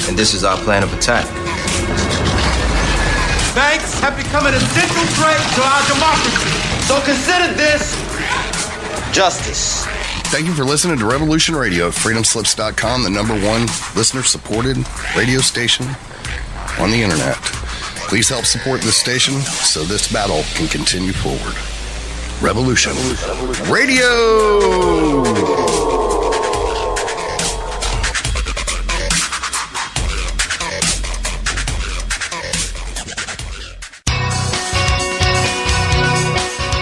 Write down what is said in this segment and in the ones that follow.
and this is our plan of attack. Banks have become an essential threat to our democracy. So consider this justice. Thank you for listening to Revolution Radio at freedomslips.com, the #1 listener-supported radio station on the internet. Please help support this station so this battle can continue forward. Revolution Radio!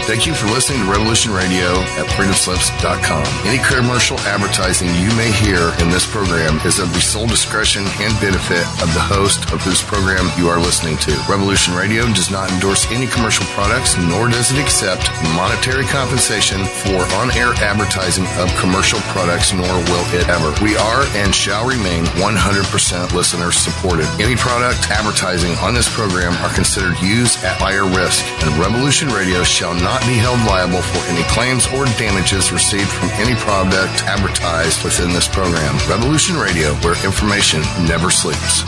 Thank you for listening to Revolution Radio at freedomslips.com. Any commercial advertising you may hear in this program is of the sole discretion and benefit of the host of whose program you are listening to. Revolution Radio does not endorse any commercial products, nor does it accept monetary compensation for on-air advertising of commercial products, nor will it ever. We are and shall remain 100% listener supported. Any product advertising on this program are considered used at higher risk, and Revolution Radio shall not be held liable for any claims or damages received from any product advertised within this program. Revolution Radio, where information never sleeps.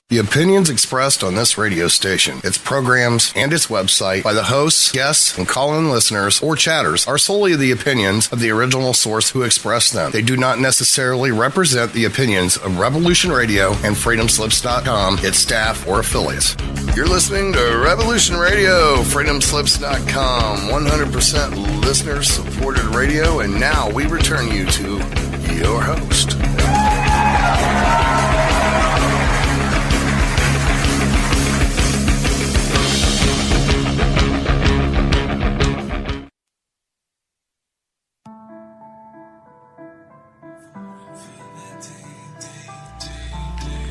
The opinions expressed on this radio station, its programs, and its website by the hosts, guests, and call-in listeners or chatters are solely the opinions of the original source who expressed them. They do not necessarily represent the opinions of Revolution Radio and freedomslips.com, its staff, or affiliates. You're listening to Revolution Radio, freedomslips.com, 100% listener-supported radio, and now we return you to your host.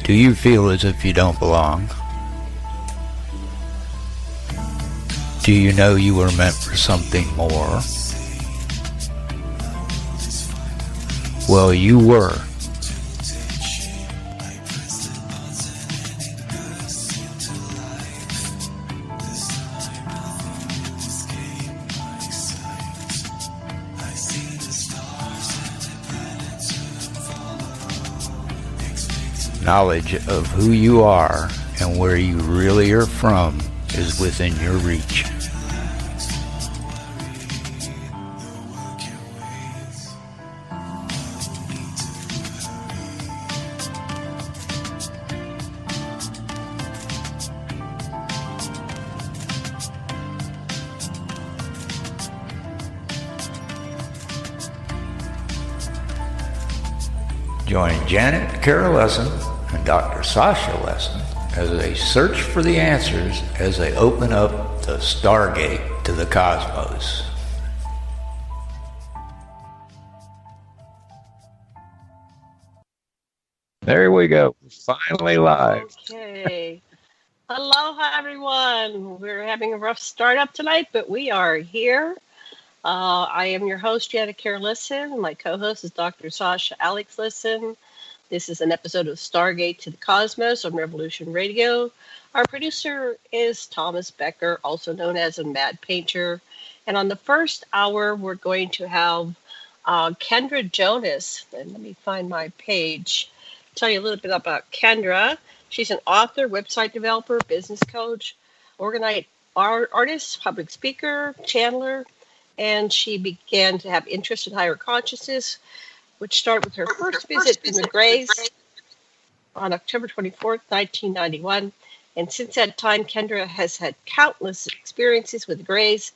Do you feel as if you don't belong? Do you know you were meant for something more? Well, you were. Knowledge of who you are and where you really are from is within your reach. Join Janet Carol Lesson and Dr. Sasha Lesson as they search for the answers as they open up the Stargate to the cosmos. There we go. Finally live. Okay. Aloha, everyone. We're having a rough start up tonight, but we are here. I am your host, Janet Carol Lesson, and my co-host is Dr. Sasha Alex Lesson. This is an episode of Stargate to the Cosmos on Revolution Radio. Our producer is Thomas Becker, also known as a Mad Painter. And on the first hour, we're going to have Kendra Jonas. And let me find my page. Tell you a little bit about Kendra. She's an author, website developer, business coach, organized artist, public speaker, channeler, and she began to have interest in higher consciousness, which started with her first visit in the Greys on October 24th, 1991. And since that time, Kendra has had countless experiences with the Greys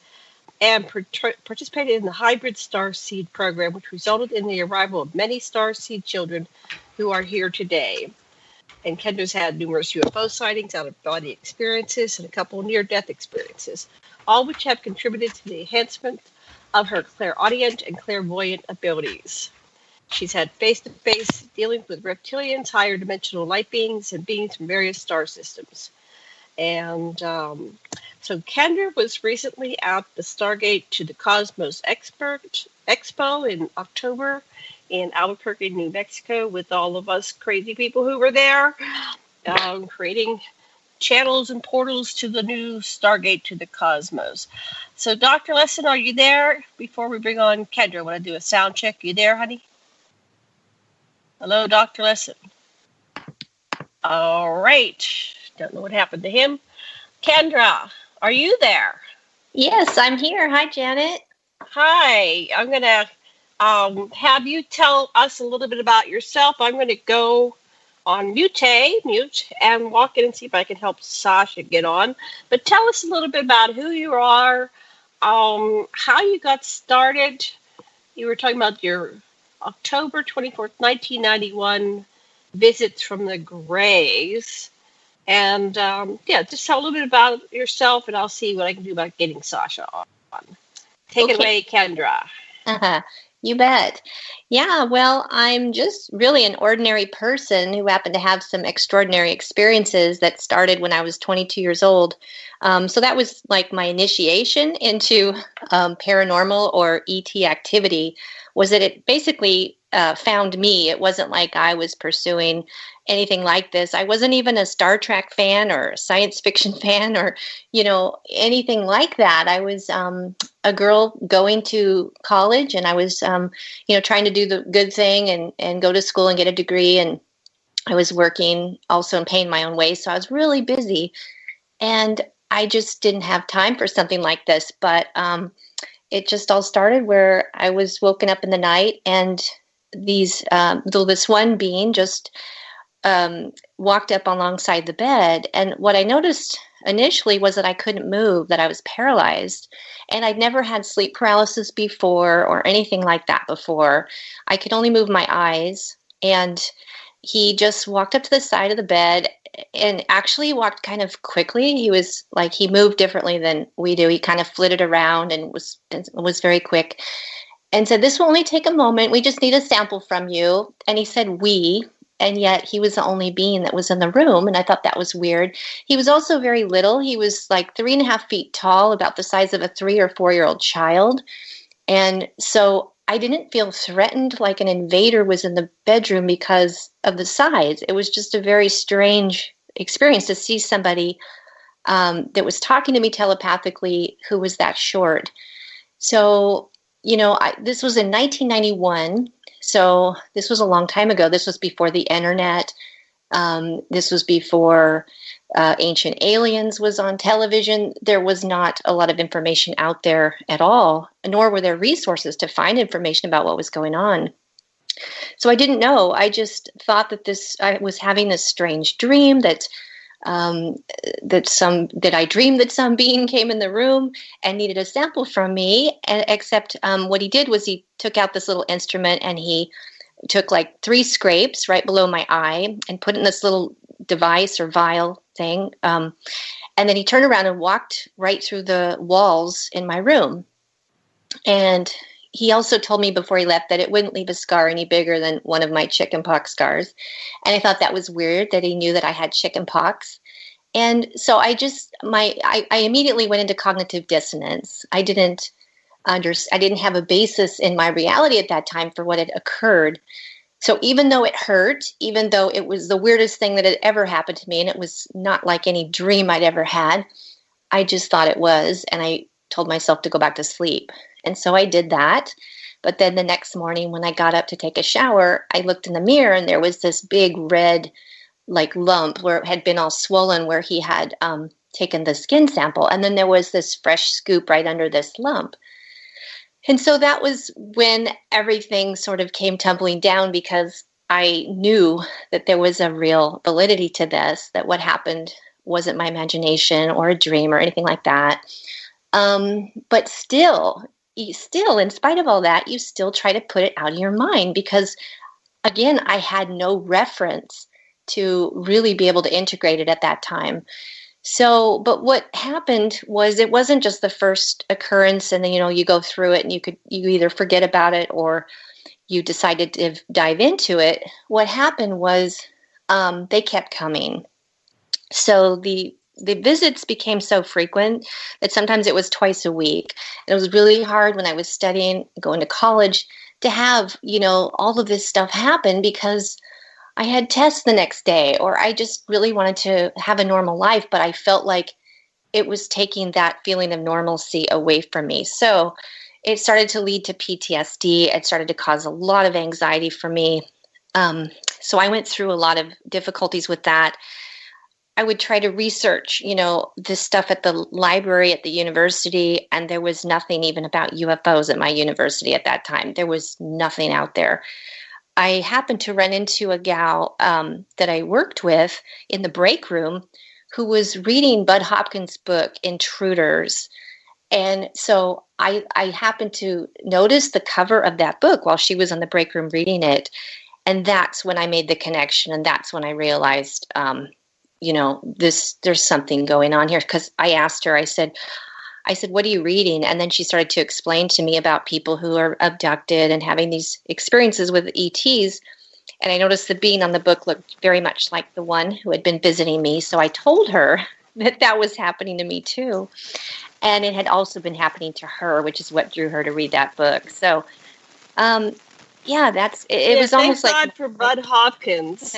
and participated in the Hybrid Starseed program, which resulted in the arrival of many Starseed children who are here today. And Kendra's had numerous UFO sightings, out-of-body experiences, and a couple of near-death experiences, all which have contributed to the enhancement of her clairaudient and clairvoyant abilities. She's had face-to-face dealings with reptilians, higher dimensional light beings, and beings from various star systems. And so Kendra was recently at the Stargate to the Cosmos Expo in October in Albuquerque, New Mexico, with all of us crazy people who were there, creating channels and portals to the new Stargate to the cosmos. So, Dr. Lesson, are you there? Before we bring on Kendra, I want to do a sound check. You there, honey? Hello, Dr. Lesson. All right. Don't know what happened to him. Kendra, are you there? Yes, I'm here. Hi, Janet. Hi. I'm going to have you tell us a little bit about yourself. I'm going to go on mute, and walk in and see if I can help Sasha get on. But tell us a little bit about who you are, how you got started. You were talking about your October 24th, 1991 visits from the Greys. And just tell a little bit about yourself, and I'll see what I can do about getting Sasha on. Take it away, Kendra. You bet. Yeah, well, I'm just really an ordinary person who happened to have some extraordinary experiences that started when I was 22 years old. So that was like my initiation into paranormal or ET activity, was that it basically found me. It wasn't like I was pursuing anything like this. I wasn't even a Star Trek fan or a science fiction fan or, anything like that. I was a girl going to college, and I was, trying to do the good thing and go to school and get a degree. And I was working also and paying my own way. So I was really busy, and I just didn't have time for something like this. But it just all started where I was woken up in the night, and this one being just walked up alongside the bed. And what I noticed initially was that I couldn't move, that I was paralyzed. And I'd never had sleep paralysis before or anything like that before. I could only move my eyes. And he just walked up to the side of the bed and actually walked kind of quickly. He was like, he moved differently than we do. He kind of flitted around and was very quick and said, "This will only take a moment. We just need a sample from you." And he said, "We." And yet he was the only being that was in the room. And I thought that was weird. He was also very little. He was like 3.5 feet tall, about the size of a 3 or 4-year-old child. And so I didn't feel threatened like an invader was in the bedroom because of the size. It was just a very strange experience to see somebody that was talking to me telepathically who was that short. So, this was in 1991. So this was a long time ago. This was before the internet. This was before Ancient Aliens was on television. There was not a lot of information out there at all, nor were there resources to find information about what was going on. So I didn't know. I just thought that I was having this strange dream that I dreamed that some being came in the room and needed a sample from me. And except what he did was he took out this little instrument and he took like 3 scrapes right below my eye and put it in this little device or vial thing. And then he turned around and walked right through the walls in my room. And he also told me before he left that it wouldn't leave a scar any bigger than one of my chickenpox scars. And I thought that was weird that he knew that I had chickenpox. And so I immediately went into cognitive dissonance. I didn't have a basis in my reality at that time for what had occurred. So even though it hurt, even though it was the weirdest thing that had ever happened to me, and it was not like any dream I'd ever had, I just thought it was, and I told myself to go back to sleep. And so I did that. But then the next morning when I got up to take a shower, I looked in the mirror and there was this big red lump where it had been all swollen where he had taken the skin sample. And then there was this fresh scoop right under this lump. And so that was when everything sort of came tumbling down, because I knew that there was a real validity to this, that what happened wasn't my imagination or a dream or anything like that. But still, in spite of all that, you still try to put it out of your mind because, again, I had no reference to really be able to integrate it at that time. So, but what happened was it wasn't just the first occurrence and then, you go through it and you either forget about it or you decided to dive into it. What happened was they kept coming. So the visits became so frequent that sometimes it was twice a week. And it was really hard when I was studying, going to college, to have, all of this stuff happen because I had tests the next day, or I just really wanted to have a normal life, but I felt like it was taking that feeling of normalcy away from me. So it started to lead to PTSD. It started to cause a lot of anxiety for me. So I went through a lot of difficulties with that. I would try to research, this stuff at the library at the university, and there was nothing even about UFOs at my university at that time. There was nothing out there. I happened to run into a gal that I worked with in the break room who was reading Bud Hopkins' book, Intruders. And so I happened to notice the cover of that book while she was in the break room reading it. And that's when I made the connection. And that's when I realized, there's something going on here. Because I asked her, I said, what are you reading? And then she started to explain to me about people who are abducted and having these experiences with ETs. And I noticed the being on the book looked very much like the one who had been visiting me. So I told her that was happening to me too. And it had also been happening to her, which is what drew her to read that book. So, it was almost like... Thank God for Bud Hopkins.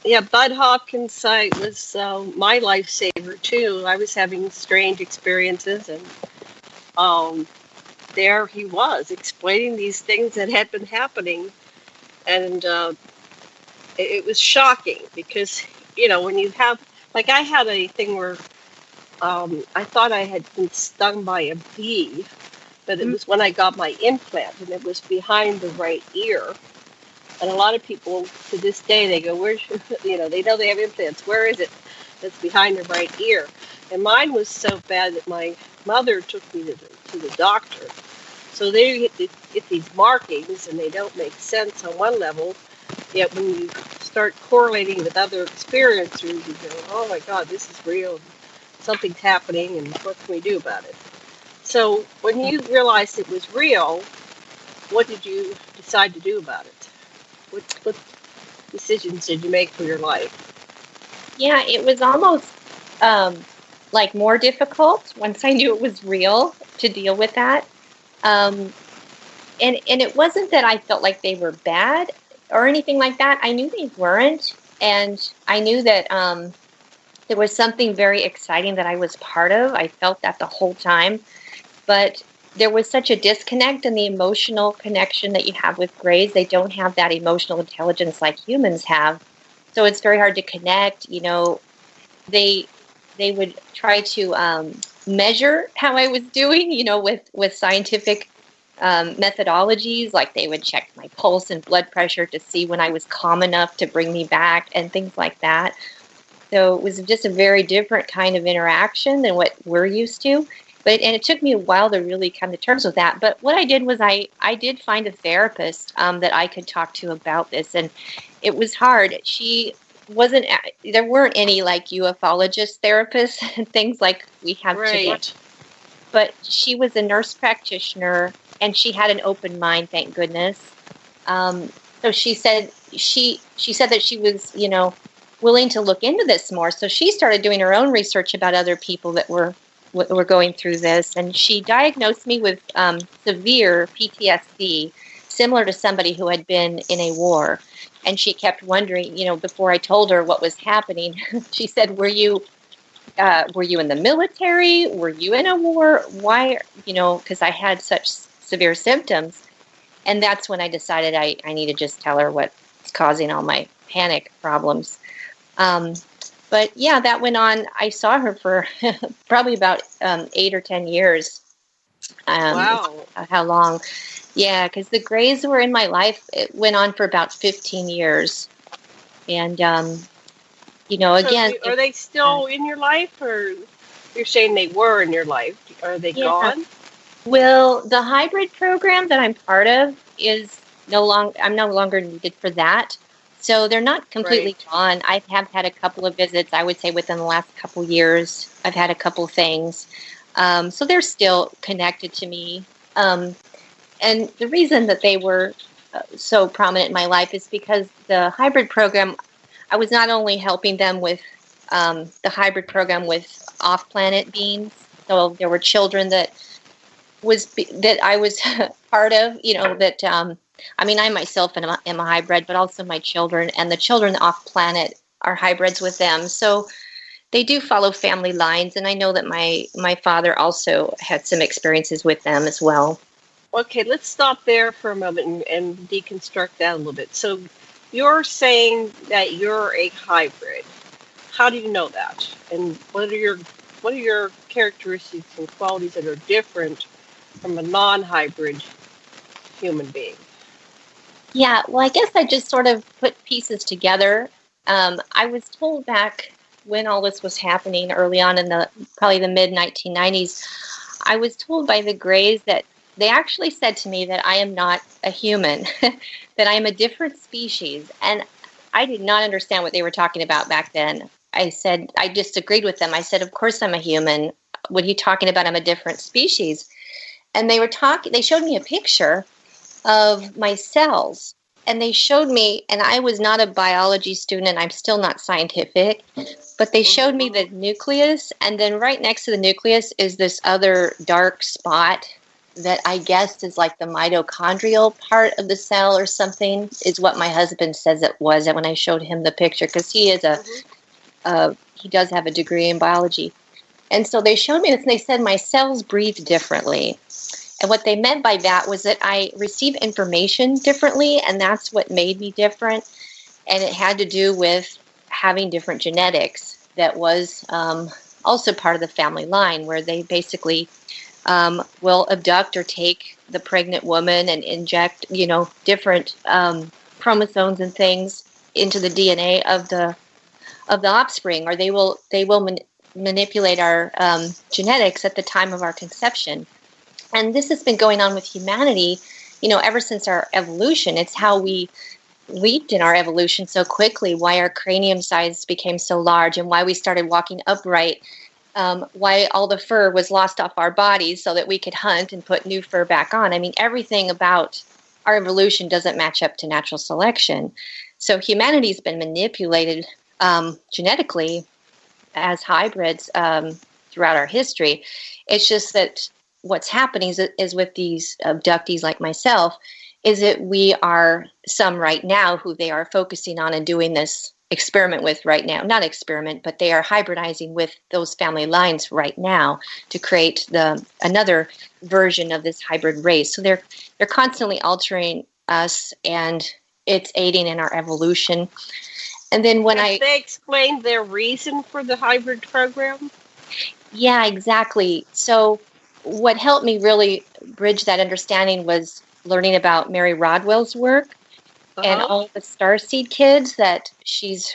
Yeah, Bud Hopkins' was my lifesaver too. I was having strange experiences, and there he was explaining these things that had been happening, and it was shocking because when you have, like, I had a thing where I thought I had been stung by a bee, but it was when I got my implant, and it was behind the right ear. And a lot of people to this day, they go, where's, they know they have implants. Where is it? That's behind the right ear. And mine was so bad that my mother took me to the doctor. So they get these markings, and they don't make sense on one level. Yet when you start correlating with other experiencers, you go, oh my God, this is real. Something's happening, and what can we do about it? So when you realized it was real, what did you decide to do about it? What decisions did you make for your life? Yeah, it was almost like more difficult once I knew it was real to deal with that. And it wasn't that I felt like they were bad or anything like that. I knew they weren't. And I knew that there was something very exciting that I was part of. I felt that the whole time. But there was such a disconnect in the emotional connection that you have with grays. They don't have that emotional intelligence like humans have. So it's very hard to connect. They would try to measure how I was doing, with scientific methodologies. Like they would check my pulse and blood pressure to see when I was calm enough to bring me back and things like that. So it was just a very different kind of interaction than what we're used to. And it took me a while to really come to terms with that. But what I did was I did find a therapist that I could talk to about this. And it was hard. There weren't any like ufologist therapists and things like we have today. But she was a nurse practitioner, and she had an open mind, thank goodness. So she said that she was, willing to look into this more. So she started doing her own research about other people that were going through this, and she diagnosed me with severe PTSD, similar to somebody who had been in a war. And she kept wondering, before I told her what was happening, she said, were you in the military? Were you in a war? Why, because I had such severe symptoms. And that's when I decided I need to just tell her what's causing all my panic problems. But yeah, that went on. I saw her for probably about 8 or 10 years. Wow. How long? Yeah, because the grays were in my life. It went on for about 15 years. And, again. Are they still in your life, or you're saying they were in your life? Are they gone? Well, the hybrid program that I'm part of is I'm no longer needed for that. So they're not completely gone. I have had a couple of visits, I would say, within the last couple years. I've had a couple things. So they're still connected to me. And the reason that they were so prominent in my life is because the hybrid program, I was not only helping them with the hybrid program with off-planet beings. So there were children that I was part of, that I mean, I myself am a hybrid, but also my children and the children off planet are hybrids with them. So they do follow family lines, and I know that my father also had some experiences with them as well. Okay, let's stop there for a moment and deconstruct that a little bit. So you're saying that you're a hybrid. How do you know that? And what are your characteristics and qualities that are different from a non-hybrid human being? Yeah, well, I guess I just sort of put pieces together. I was told back when all this was happening early on in probably the mid 1990s, I was told by the Greys that they actually said to me that I am not a human, that I am a different species. And I did not understand what they were talking about back then. I disagreed with them. I said, of course I'm a human. What are you talking about? I'm a different species. And they showed me a picture of my cells. And they showed me, and I was not a biology student, and I'm still not scientific, but they showed me the nucleus, and then right next to the nucleus is this other dark spot that I guess is like the mitochondrial part of the cell or something, is what my husband says it was when I showed him the picture, because he does have a degree in biology. And so they showed me this, and they said my cells breathe differently. And what they meant by that was that I receive information differently, and that's what made me different. And it had to do with having different genetics that was also part of the family line, where they basically will abduct or take the pregnant woman and inject, different chromosomes and things into the DNA of the offspring, or they will manipulate our genetics at the time of our conception. And this has been going on with humanity, ever since our evolution. It's how we leaped in our evolution so quickly, why our cranium size became so large, and why we started walking upright, why all the fur was lost off our bodies so that we could hunt and put new fur back on. I mean, everything about our evolution doesn't match up to natural selection. So humanity's been manipulated genetically as hybrids throughout our history. It's just that what's happening is with these abductees like myself, is that we are some right now who they are focusing on and doing this experiment with right now. Not experiment, but they are hybridizing with those family lines right now to create another version of this hybrid race. So they're constantly altering us, and it's aiding in our evolution. And then they explained their reason for the hybrid program? Yeah, exactly. So what helped me really bridge that understanding was learning about Mary Rodwell's work and all the starseed kids that she's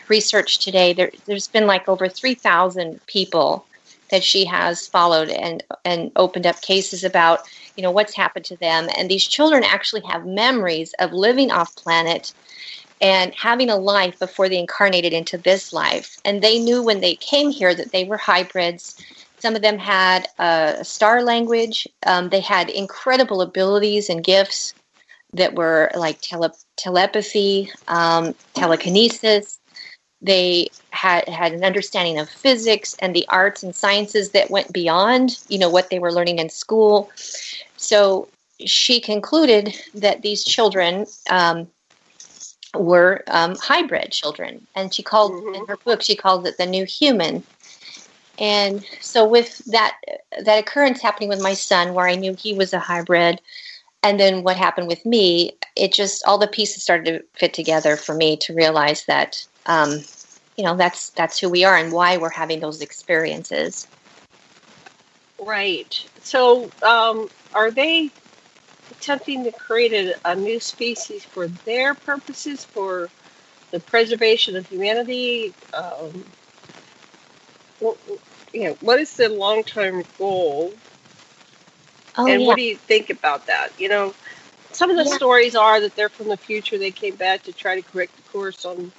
researched today. There's been like over 3,000 people that she has followed and opened up cases about, what's happened to them. And these children actually have memories of living off planet and having a life before they incarnated into this life. And they knew when they came here that they were hybrids. Some of them had a star language. They had incredible abilities and gifts that were like telepathy, telekinesis. They had an understanding of physics and the arts and sciences that went beyond, what they were learning in school. So she concluded that these children were hybrid children, and she called in her book, she called it the new human. And so with that occurrence happening with my son, where I knew he was a hybrid, and then what happened with me, it just, all the pieces started to fit together for me to realize that, that's who we are and why we're having those experiences. Right. So are they attempting to create a new species for their purposes, for the preservation of humanity? What is the long-term goal? What do you think about that? Some of the stories are that they're from the future. They came back to try to correct the course on,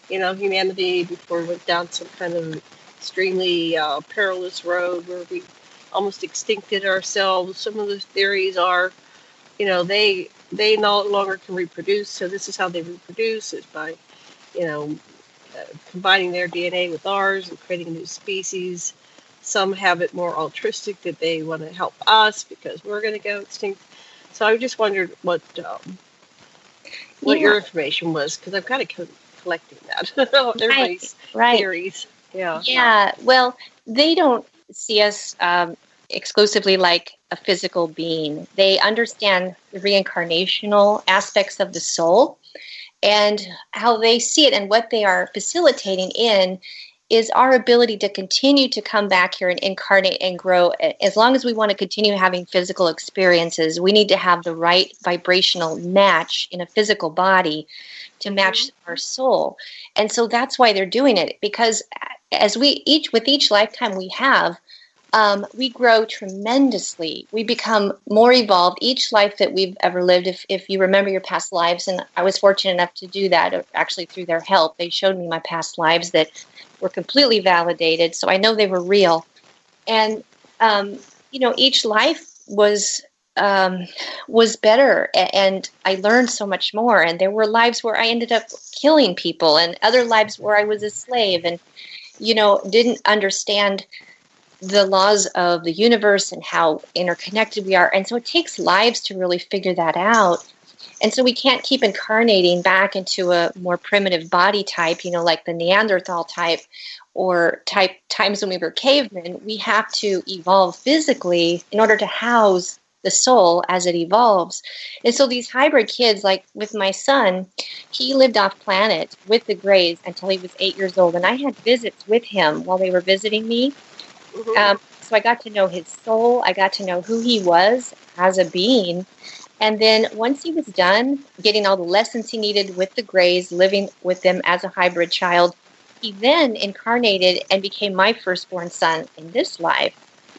humanity before we went down some kind of extremely perilous road where we almost extincted ourselves. Some of the theories are, they no longer can reproduce, so this is how they reproduce, is by, combining their DNA with ours and creating a new species. Some have it more altruistic, that they want to help us because we're going to go extinct. So I just wondered what your information was, because I'm kind of collecting that. Everybody's theories. Yeah. Yeah. Well, they don't see us exclusively like a physical being. They understand the reincarnational aspects of the soul, and how they see it, and what they are facilitating in is our ability to continue to come back here and incarnate and grow. As long as we want to continue having physical experiences, we need to have the right vibrational match in a physical body to match our soul. And so that's why they're doing it, because as with each lifetime we have, we grow tremendously. We become more evolved each life that we've ever lived. If you remember your past lives, and I was fortunate enough to do that, actually through their help, they showed me my past lives that were completely validated, so I know they were real. And each life was better, and I learned so much more. And there were lives where I ended up killing people, and other lives where I was a slave, and didn't understand the laws of the universe and how interconnected we are. And so it takes lives to really figure that out. And so we can't keep incarnating back into a more primitive body type, like the Neanderthal type, or times when we were cavemen. We have to evolve physically in order to house the soul as it evolves. And so these hybrid kids, like with my son, he lived off planet with the Greys until he was 8 years old. And I had visits with him while they were visiting me. So I got to know his soul. I got to know who he was as a being. And then once he was done getting all the lessons he needed with the Greys, living with them as a hybrid child, he then incarnated and became my firstborn son in this life.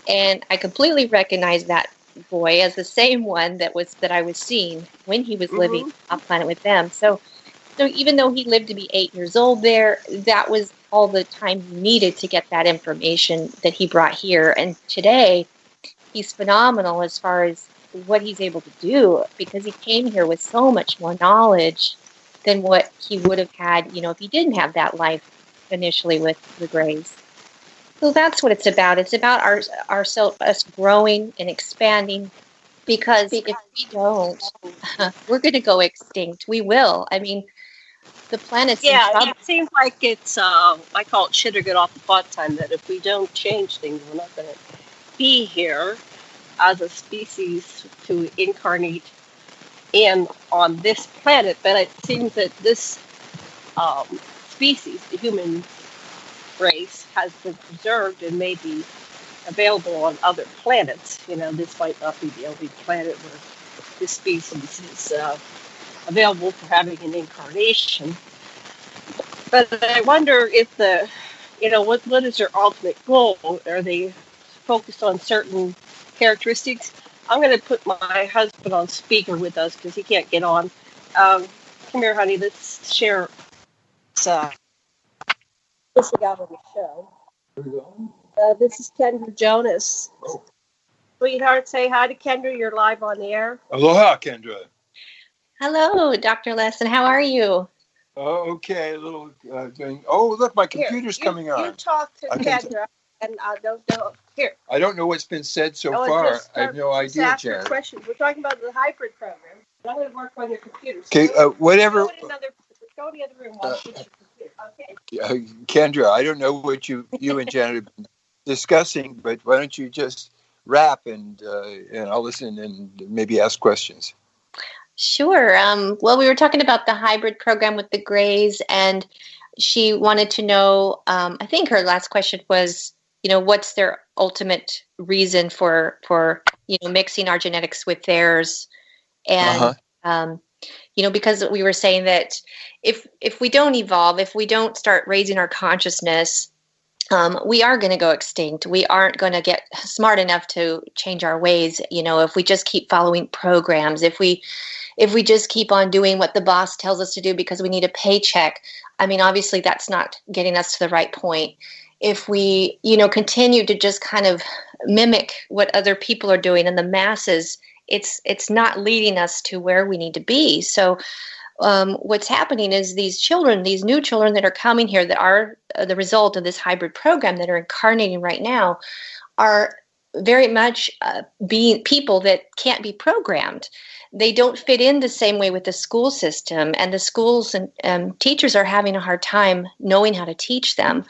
And I completely recognized that boy as the same one that I was seeing when he was living off planet with them. So even though he lived to be 8 years old there, that was all the time he needed to get that information that he brought here. And today, he's phenomenal as far as what he's able to do, because he came here with so much more knowledge than what he would have had, if he didn't have that life initially with the Greys. So that's what it's about. It's about us growing and expanding, because if we don't, we're going to go extinct. We will. I mean, the planet's in trouble. It seems like it's, I call it shit or get off the pot time, that if we don't change things, we're not going to be here as a species to incarnate on this planet. But it seems that this species, the human race, has been preserved and may be available on other planets. This might not be the only planet where this species is available for having an incarnation. But I wonder if what is their ultimate goal? Are they focused on certain characteristics? I'm going to put my husband on speaker with us because he can't get on. Come here, honey. Let's share this we got on the show. This is Kendra Jonas. Oh. Sweetheart, say hi to Kendra. You're live on the air. Aloha, Kendra. Hello, Dr. Lesson. How are you? Oh, okay. A little doing. Oh, look, my computer's coming on. You talk to Kendra, and I don't know. Here. I don't know what's been said so far. I have no idea, ask Janet. Questions. We're talking about the hybrid program. I'm going to work on your computer. Okay, whatever. Go in the other room while I fix your computer. Okay. Kendra, I don't know what you and Janet have been discussing, but why don't you just wrap and I'll listen and maybe ask questions. Sure. Well, we were talking about the hybrid program with the Greys, and she wanted to know, I think her last question was, what's their ultimate reason for mixing our genetics with theirs. And, because we were saying that if we don't evolve, if we don't start raising our consciousness, we are going to go extinct. We aren't going to get smart enough to change our ways. If we just keep following programs, if we just keep on doing what the boss tells us to do because we need a paycheck, I mean, obviously that's not getting us to the right point. If we, continue to just kind of mimic what other people are doing in the masses, it's not leading us to where we need to be. So what's happening is these new children that are coming here, that are the result of this hybrid program, that are incarnating right now, are very much being people that can't be programmed. They don't fit in the same way with the school system, and the schools and teachers are having a hard time knowing how to teach them,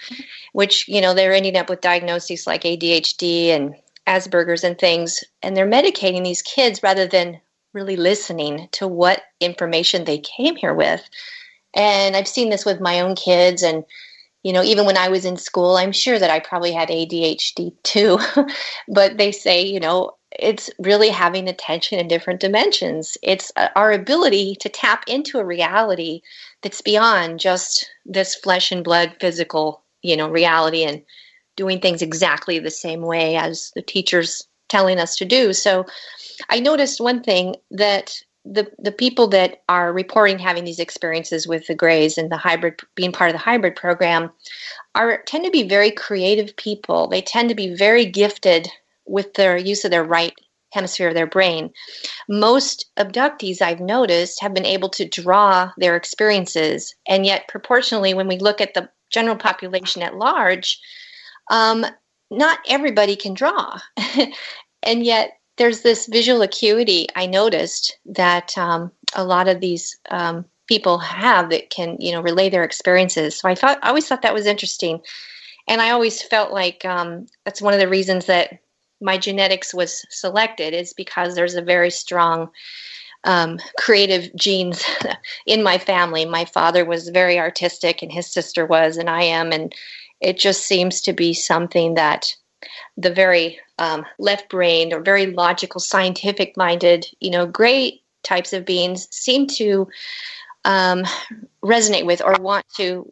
which, they're ending up with diagnoses like ADHD and Asperger's and things, and they're medicating these kids rather than really listening to what information they came here with. And I've seen this with my own kids, and even when I was in school, I'm sure that I probably had ADHD too. But they say, it's really having attention in different dimensions. It's our ability to tap into a reality that's beyond just this flesh and blood physical, reality, and doing things exactly the same way as the teacher's telling us to do. So I noticed one thing, that the people that are reporting having these experiences with the Greys and the hybrid, being part of the hybrid program, tend to be very creative people. They tend to be very gifted with their use of their right hemisphere of their brain. Most abductees, I've noticed, have been able to draw their experiences, and yet proportionally, when we look at the general population at large, not everybody can draw. And yet there's this visual acuity I noticed that a lot of these people have that can, relay their experiences. So I always thought that was interesting. And I always felt like that's one of the reasons that my genetics was selected, is because there's a very strong creative genes in my family. My father was very artistic, and his sister was, and I am. And it just seems to be something that the very left-brained or very logical, scientific-minded, gray types of beings seem to resonate with or want to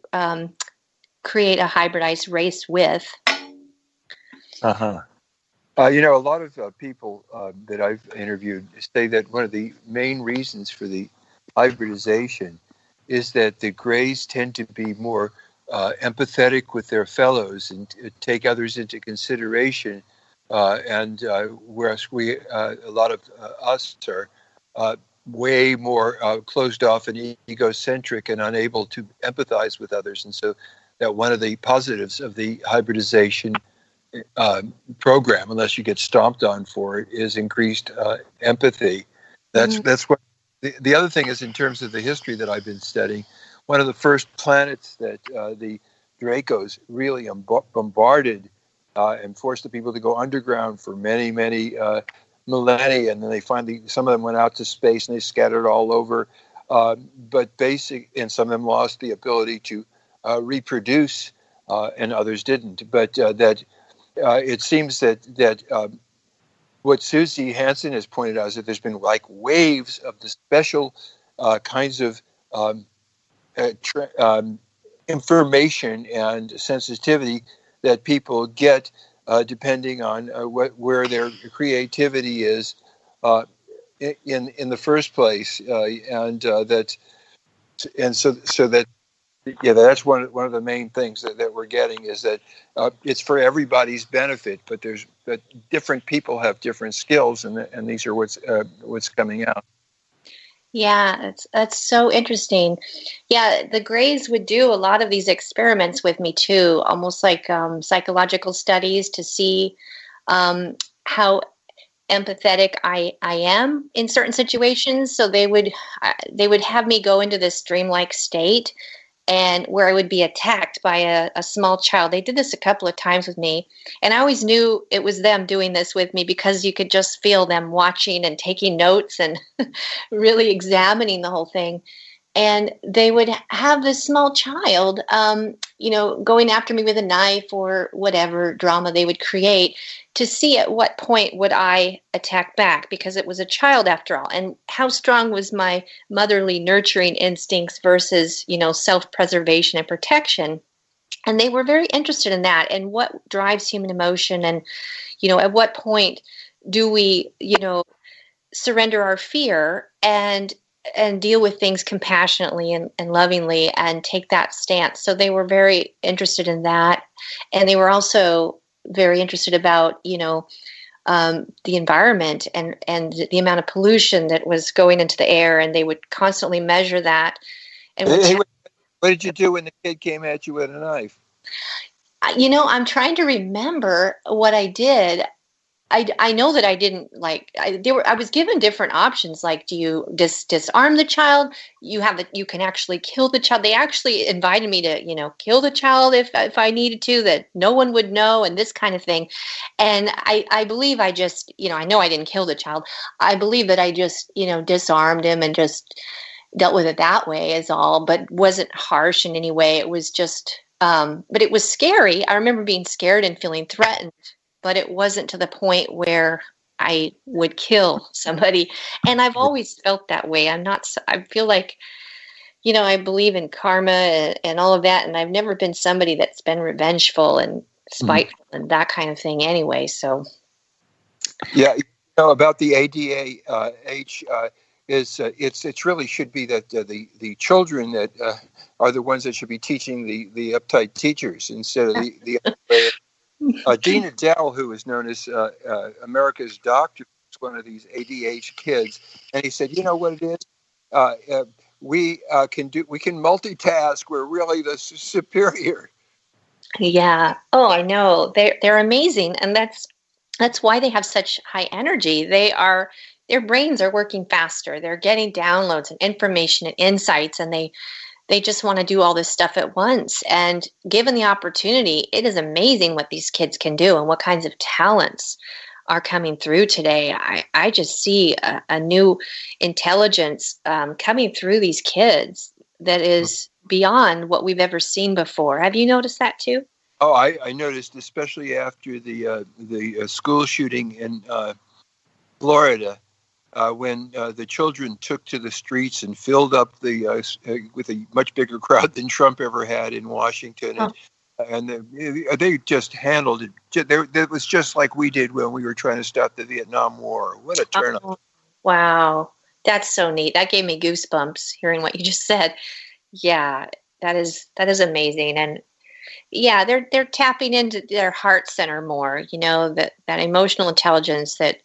create a hybridized race with. Uh-huh. A lot of people that I've interviewed say that one of the main reasons for the hybridization is that the Greys tend to be more empathetic with their fellows and take others into consideration, and whereas a lot of us are way more closed off and egocentric and unable to empathize with others. And so that one of the positives of the hybridization program, unless you get stomped on for it, is increased empathy. That's what the other thing is. In terms of the history that I've been studying, one of the first planets that the Dracos really bombarded and forced the people to go underground for many millennia, and then they finally, some of them went out to space and they scattered all over, and some of them lost the ability to reproduce, and others didn't. But that it seems that what Susie Hansen has pointed out is that there's been like waves of the special kinds of information and sensitivity that people get depending on where their creativity is in the first place, that's one of the main things that we're getting, is that it's for everybody's benefit, but different people have different skills, and these are what's coming out. Yeah, that's so interesting. Yeah, the Greys would do a lot of these experiments with me too, almost like psychological studies to see how empathetic I am in certain situations. So they would have me go into this dreamlike state, and where I would be attacked by a small child. They did this a couple of times with me, and I always knew it was them doing this with me, because you could just feel them watching and taking notes and really examining the whole thing. And they would have this small child, going after me with a knife or whatever drama they would create, to see at what point would I attack back, because it was a child after all. And how strong was my motherly nurturing instincts versus, self-preservation and protection. And they were very interested in that, and what drives human emotion, and, at what point do we, surrender our fear and deal with things compassionately and lovingly and take that stance. So they were very interested in that. And they were also very interested about, the environment and the amount of pollution that was going into the air. And they would constantly measure that. And what did you do when the kid came at you with a knife? I'm trying to remember what I did. I know that I didn't I was given different options. Like, do you disarm the child? You can actually kill the child. They actually invited me to, kill the child if I needed to, that no one would know, and this kind of thing. And I believe I just, I know I didn't kill the child. I believe that I just, disarmed him and just dealt with it that way is all, but wasn't harsh in any way. It was just, but it was scary. I remember being scared and feeling threatened, but it wasn't to the point where I would kill somebody. And I've always felt that way. I feel like, I believe in karma and all of that. And I've never been somebody that's been revengeful and spiteful and that kind of thing anyway. So. Yeah. About the ADAH, it really should be that the children that are the ones that should be teaching the uptight teachers instead of the Dean Adele, who is known as America's doctor, is one of these ADH kids, and he said, "You know what it is? We can multitask. We're really the superior." Yeah. Oh, I know. They're amazing, and that's why they have such high energy. Their brains are working faster. They're getting downloads and information and insights, and they just want to do all this stuff at once. And given the opportunity, it is amazing what these kids can do and what kinds of talents are coming through today. I just see a new intelligence coming through these kids that is beyond what we've ever seen before. Have you noticed that too? Oh, I noticed, especially after the school shooting in Florida. When the children took to the streets and filled up with a much bigger crowd than Trump ever had in Washington, and they just handled it. It was just like we did when we were trying to stop the Vietnam War. What a turnout! Oh, wow, that's so neat. That gave me goosebumps hearing what you just said. Yeah, that is amazing. And yeah, they're tapping into their heart center more. That emotional intelligence, that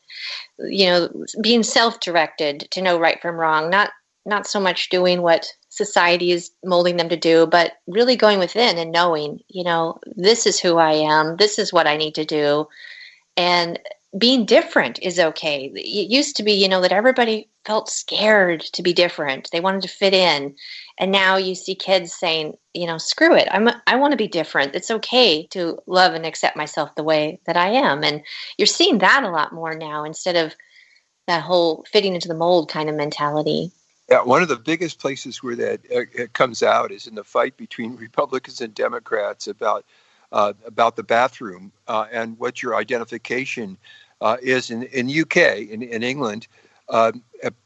being self-directed to know right from wrong, not so much doing what society is molding them to do, but really going within and knowing, this is who I am, this is what I need to do, and being different is okay. It used to be, that everybody felt scared to be different. They wanted to fit in. And now you see kids saying, screw it. I want to be different. It's okay to love and accept myself the way that I am. And you're seeing that a lot more now instead of that whole fitting into the mold kind of mentality. Yeah, one of the biggest places where that it comes out is in the fight between Republicans and Democrats about the bathroom and what your identification is in UK, in England.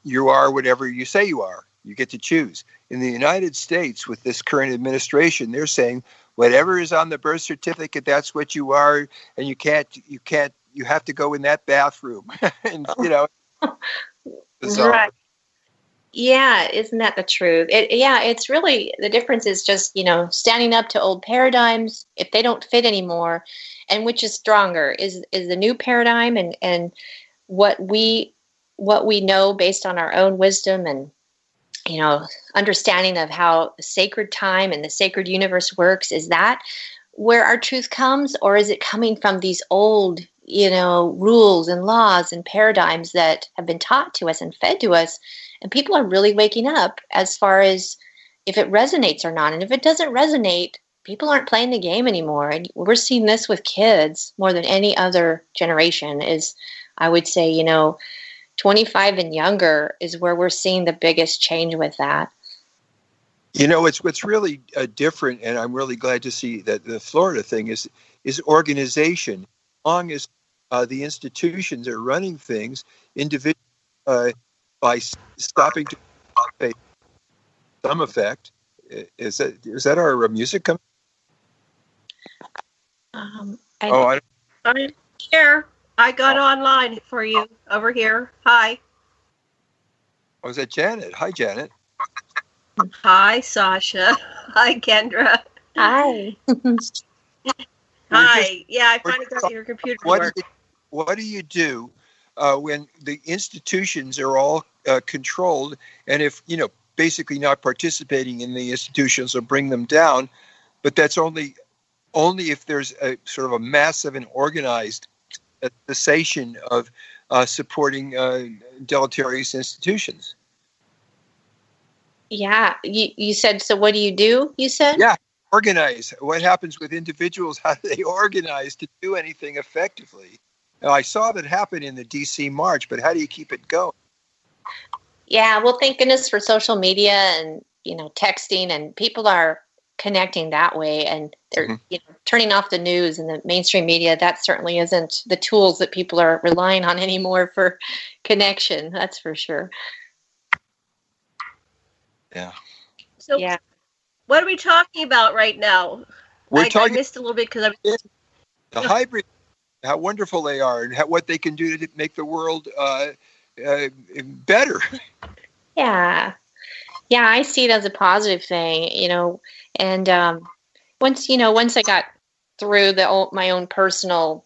You are whatever you say you are. You get to choose. In the United States, with this current administration, they're saying whatever is on the birth certificate, that's what you are, and you have to go in that bathroom. And bizarre. Right. Yeah, isn't that the truth? It's really, the difference is just, standing up to old paradigms if they don't fit anymore, and which is stronger is the new paradigm and what we know based on our own wisdom and understanding of how the sacred time and the sacred universe works. Is that where our truth comes, or is it coming from these old, rules and laws and paradigms that have been taught to us and fed to us? And people are really waking up as far as if it resonates or not. And if it doesn't resonate, people aren't playing the game anymore. And we're seeing this with kids more than any other generation is, I would say, 25 and younger is where we're seeing the biggest change with that. What's really different, and I'm really glad to see that the Florida thing is organization. As long as the institutions are running things individually by stopping to pay some effect. Is that our music coming? I'm here. I got online for you over here. Hi. Oh, is that Janet? Hi, Janet. Hi, Sasha. Hi, Kendra. Hi. Hi. Yeah, I finally got your computer to work. What do you do when the institutions are all controlled, and if basically not participating in the institutions will bring them down, but that's only if there's a sort of a massive and organized a cessation of supporting deleterious institutions. Yeah, you said, so what do? You said? Yeah, organize. What happens with individuals? How do they organize to do anything effectively? Now, I saw that happen in the D.C. March, but how do you keep it going? Yeah, well, thank goodness for social media and, texting, and people are connecting that way, and they're turning off the news and the mainstream media. That certainly isn't the tools that people are relying on anymore for connection. That's for sure. Yeah. So, yeah. What are we talking about right now? I missed a little bit because the hybrid, how wonderful they are, and what they can do to make the world better. Yeah, I see it as a positive thing, and once I got through my own personal,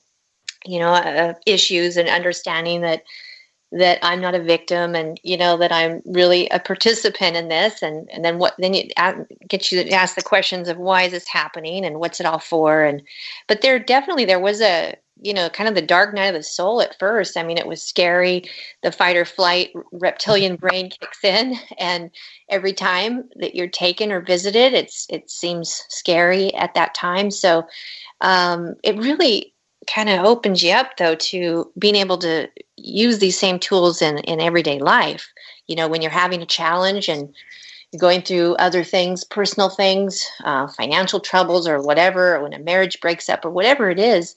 issues, and understanding that I'm not a victim, and that I'm really a participant in this, and then it gets you to ask the questions of why is this happening and what's it all for, but there was a kind of the dark night of the soul at first. I mean, it was scary. The fight or flight reptilian brain kicks in, and every time that you're taken or visited, it seems scary at that time. So it really kind of opens you up, though, to being able to use these same tools in everyday life. When you're having a challenge and you're going through other things, personal things, financial troubles or whatever, or when a marriage breaks up or whatever it is,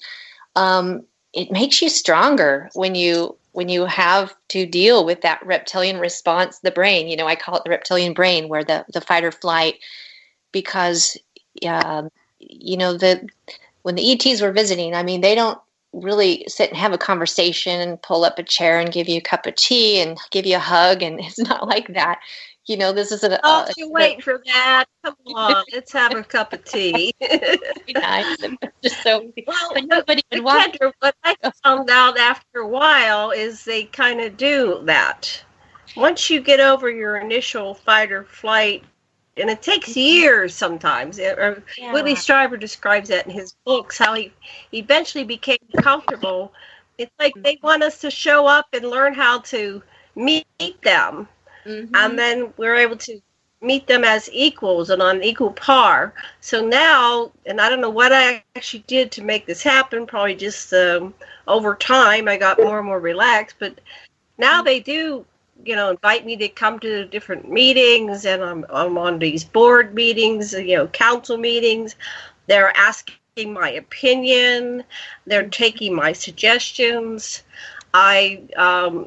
it makes you stronger when you have to deal with that reptilian response, the brain. I call it the reptilian brain, where the fight or flight, because when the ETs were visiting, I mean, they don't really sit and have a conversation and pull up a chair and give you a cup of tea and give you a hug, and it's not like that. This is you wait for that. Come on, let's have a cup of tea. Nice. Just so but nobody would want. Kendra, what I found out after a while is they kind of do that. Once you get over your initial fight or flight, and it takes years sometimes. Whitley Strieber describes that in his books, how he eventually became comfortable. It's like they want us to show up and learn how to meet them. Mm-hmm. And then we're able to meet them as equals and on equal par. So now, and I don't know what I actually did to make this happen, probably just over time I got more and more relaxed, but now they do, invite me to come to different meetings, and I'm on these board meetings, council meetings. They're asking my opinion. They're taking my suggestions. I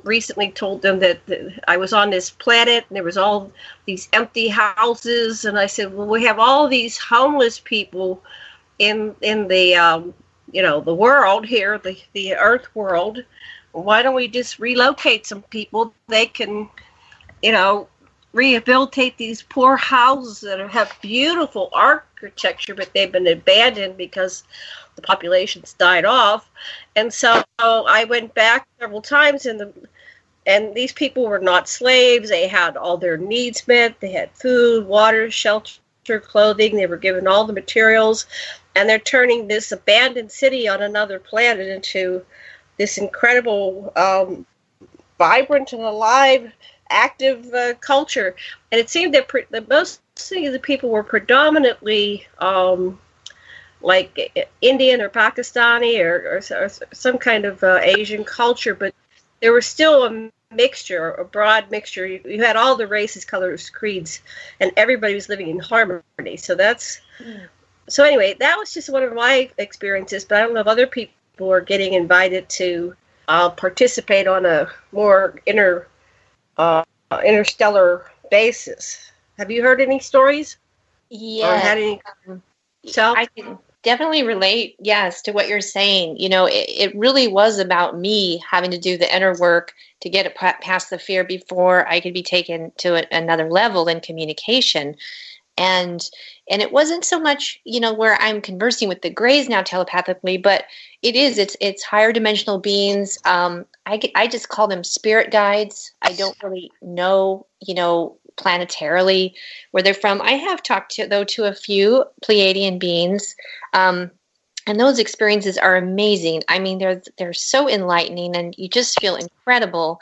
recently told them that I was on this planet and there was all these empty houses, and I said, well, we have all these homeless people in the the world here, the Earth world. Why don't we just relocate some people? They can, rehabilitate these poor houses that have beautiful architecture, but they've been abandoned because the population's died off. And so I went back several times, and these people were not slaves. They had all their needs met. They had food, water, shelter, clothing. They were given all the materials, and they're turning this abandoned city on another planet into this incredible, vibrant and alive, active culture. And it seemed that the most of the people were predominantly like Indian or Pakistani or some kind of Asian culture, but there was still a mixture, a broad mixture. You had all the races, colors, creeds, and everybody was living in harmony. So so anyway, that was just one of my experiences, but I don't know if other people are getting invited to participate on a more interstellar basis. Have you heard any stories? Yeah. Or had any I can definitely relate, yes, to what you're saying. It really was about me having to do the inner work to get it past the fear before I could be taken to another level in communication. And it wasn't so much, where I'm conversing with the Greys now telepathically, but it's higher dimensional beings. I just call them spirit guides. I don't really know, planetarily where they're from. I have talked to a few Pleiadian beings, And those experiences are amazing. I mean, they're so enlightening, and you just feel incredible.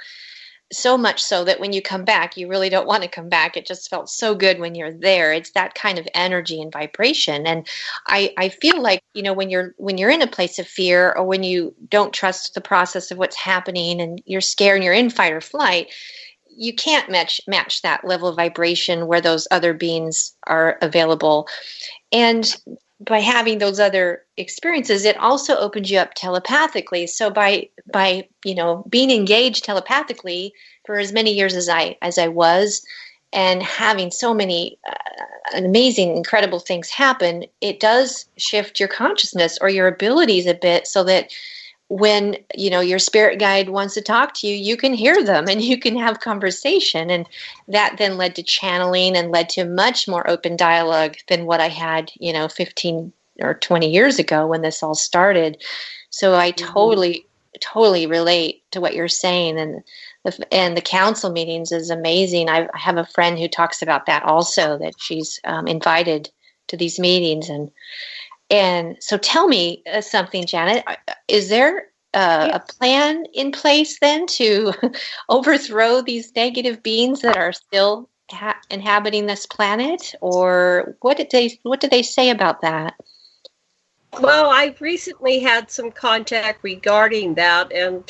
So much so that when you come back, you really don't want to come back. It just felt so good when you're there. It's that kind of energy and vibration. And I feel like, when you're in a place of fear, or when you don't trust the process of what's happening and you're scared and you're in fight or flight, you can't match that level of vibration where those other beings are available. And by having those other experiences, it also opens you up telepathically. So by being engaged telepathically for as many years as I was, and having so many amazing, incredible things happen, it does shift your consciousness or your abilities a bit, so that when your spirit guide wants to talk to you, you can hear them and you can have conversation. And that then led to channeling and led to much more open dialogue than what I had 15 or 20 years ago when this all started. So I totally relate to what you're saying. And the council meetings is amazing. I have a friend who talks about that also, that she's invited to these meetings. And so tell me something, Janet. Is there a plan in place then to overthrow these negative beings that are still inhabiting this planet? Or what did they say about that? Well, I've recently had some contact regarding that, and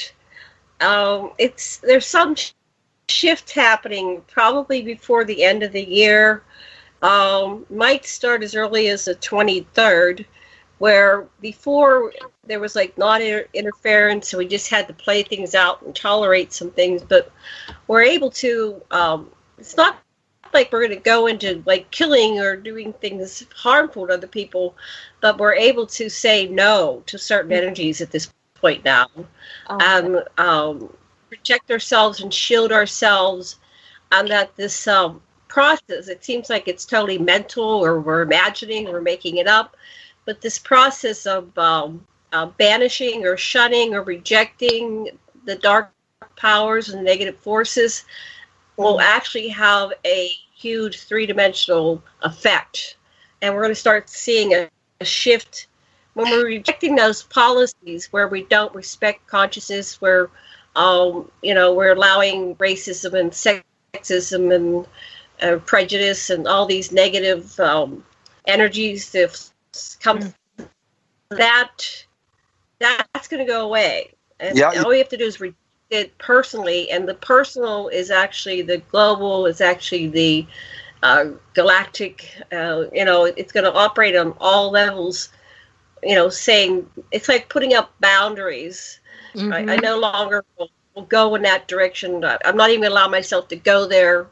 there's some shift happening probably before the end of the year. Might start as early as the 23rd, where before there was like non-interference, so we just had to play things out and tolerate some things, but we're able to, it's not like we're going to go into like killing or doing things harmful to other people, but we're able to say no to certain energies at this point now, and protect ourselves and shield ourselves, and that this process, it seems like it's totally mental, or we're imagining, we're making it up, but this process of banishing or shunning or rejecting the dark powers and negative forces will actually have a huge three-dimensional effect. And we're going to start seeing a shift when we're rejecting those policies where we don't respect consciousness, where we're allowing racism and sexism and prejudice and all these negative energies to come. That's going to go away, and all we have to do is reject it personally. And the personal is actually the global, is actually the galactic. It's going to operate on all levels. Saying it's like putting up boundaries. Mm-hmm. I no longer will go in that direction. I'm not even going to allow myself to go there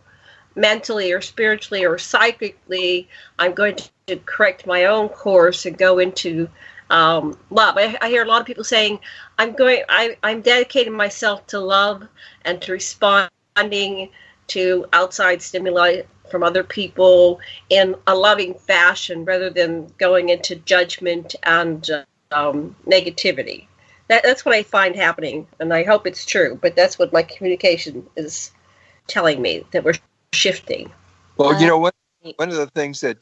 mentally or spiritually or psychically. I'm going to correct my own course and go into love. I hear a lot of people saying, I'm dedicating myself to love and to responding to outside stimuli from other people in a loving fashion, rather than going into judgment and negativity. That's what I find happening, and I hope it's true, but that's what my communication is telling me, that we're shifting. Well, one of the things that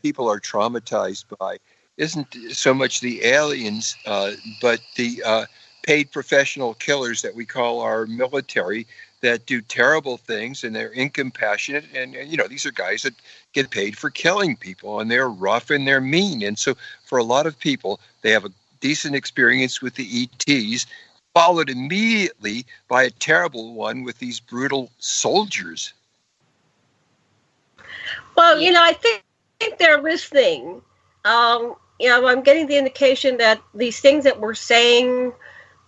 people are traumatized by isn't so much the aliens, but the paid professional killers that we call our military, that do terrible things, and they're incompassionate, and these are guys that get paid for killing people, and they're rough and they're mean. And so for a lot of people, they have a decent experience with the ETs, followed immediately by a terrible one with these brutal soldiers. Well, I think they're listening. I'm getting the indication that these things that we're saying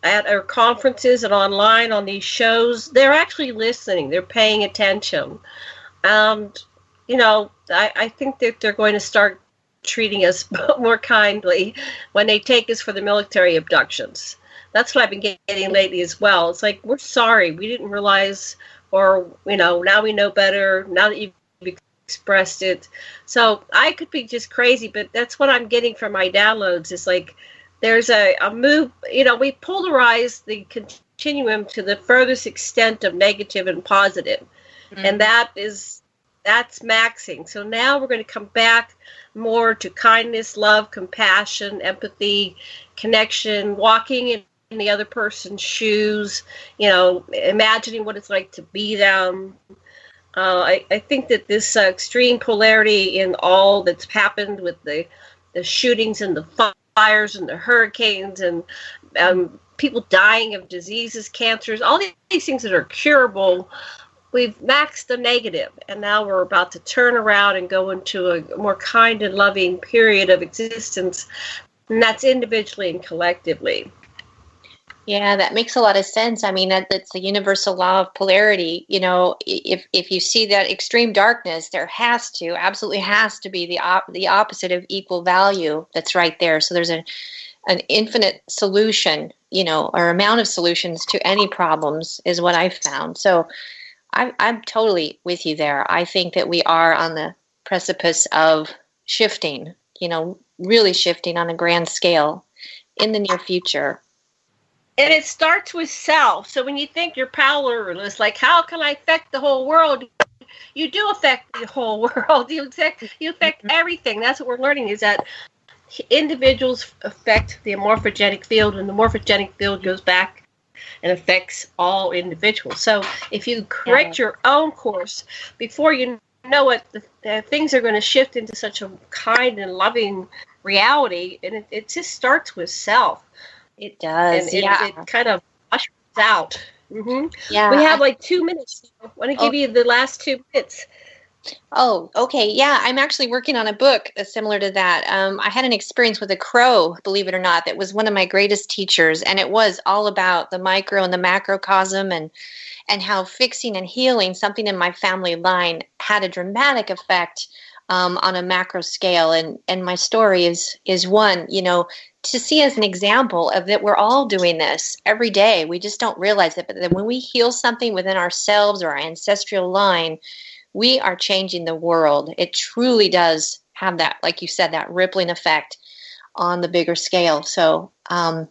at our conferences and online on these shows, they're actually listening. They're paying attention. And, I think that they're going to start treating us more kindly when they take us for the military abductions. That's what I've been getting lately as well. It's like, we're sorry. We didn't realize, or, now we know better. Now that you've expressed it. So I could be just crazy, but that's what I'm getting from my downloads. It's like, there's a move, we polarize the continuum to the furthest extent of negative and positive. Mm-hmm. And that is That's maxing. So now we're going to come back more to kindness, love, compassion, empathy, connection, walking in the other person's shoes, imagining what it's like to be them. I think that this extreme polarity in all that's happened with the shootings and the fires and the hurricanes and people dying of diseases, cancers, all these things that are curable, we've maxed the negative, and now we're about to turn around and go into a more kind and loving period of existence, and that's individually and collectively. Yeah, that makes a lot of sense. I mean, that's the universal law of polarity. If you see that extreme darkness, there absolutely has to be the opposite of equal value that's right there. So there's an infinite solution, or amount of solutions to any problems is what I've found. So I'm totally with you there. I think that we are on the precipice of shifting, really shifting on a grand scale in the near future. And it starts with self. So when you think you're powerless, like, how can I affect the whole world? You do affect the whole world. You affect everything. That's what we're learning, is that individuals affect the morphogenic field, and the morphogenic field goes back and affects all individuals. So if you correct your own course, before you know it, things are going to shift into such a kind and loving reality, and it just starts with self. It does, and it kind of ushers out. Mm-hmm. Yeah, we have like 2 minutes. I want to give you the last 2 minutes. Oh, okay. Yeah, I'm actually working on a book similar to that. I had an experience with a crow, believe it or not, that was one of my greatest teachers, and it was all about the micro and the macrocosm, and how fixing and healing something in my family line had a dramatic effect on a macro scale. And my story is one, to see as an example of that we're all doing this every day. We just don't realize it. But then when we heal something within ourselves or our ancestral line, we are changing the world. It truly does have that, like you said, that rippling effect on the bigger scale. So, I'm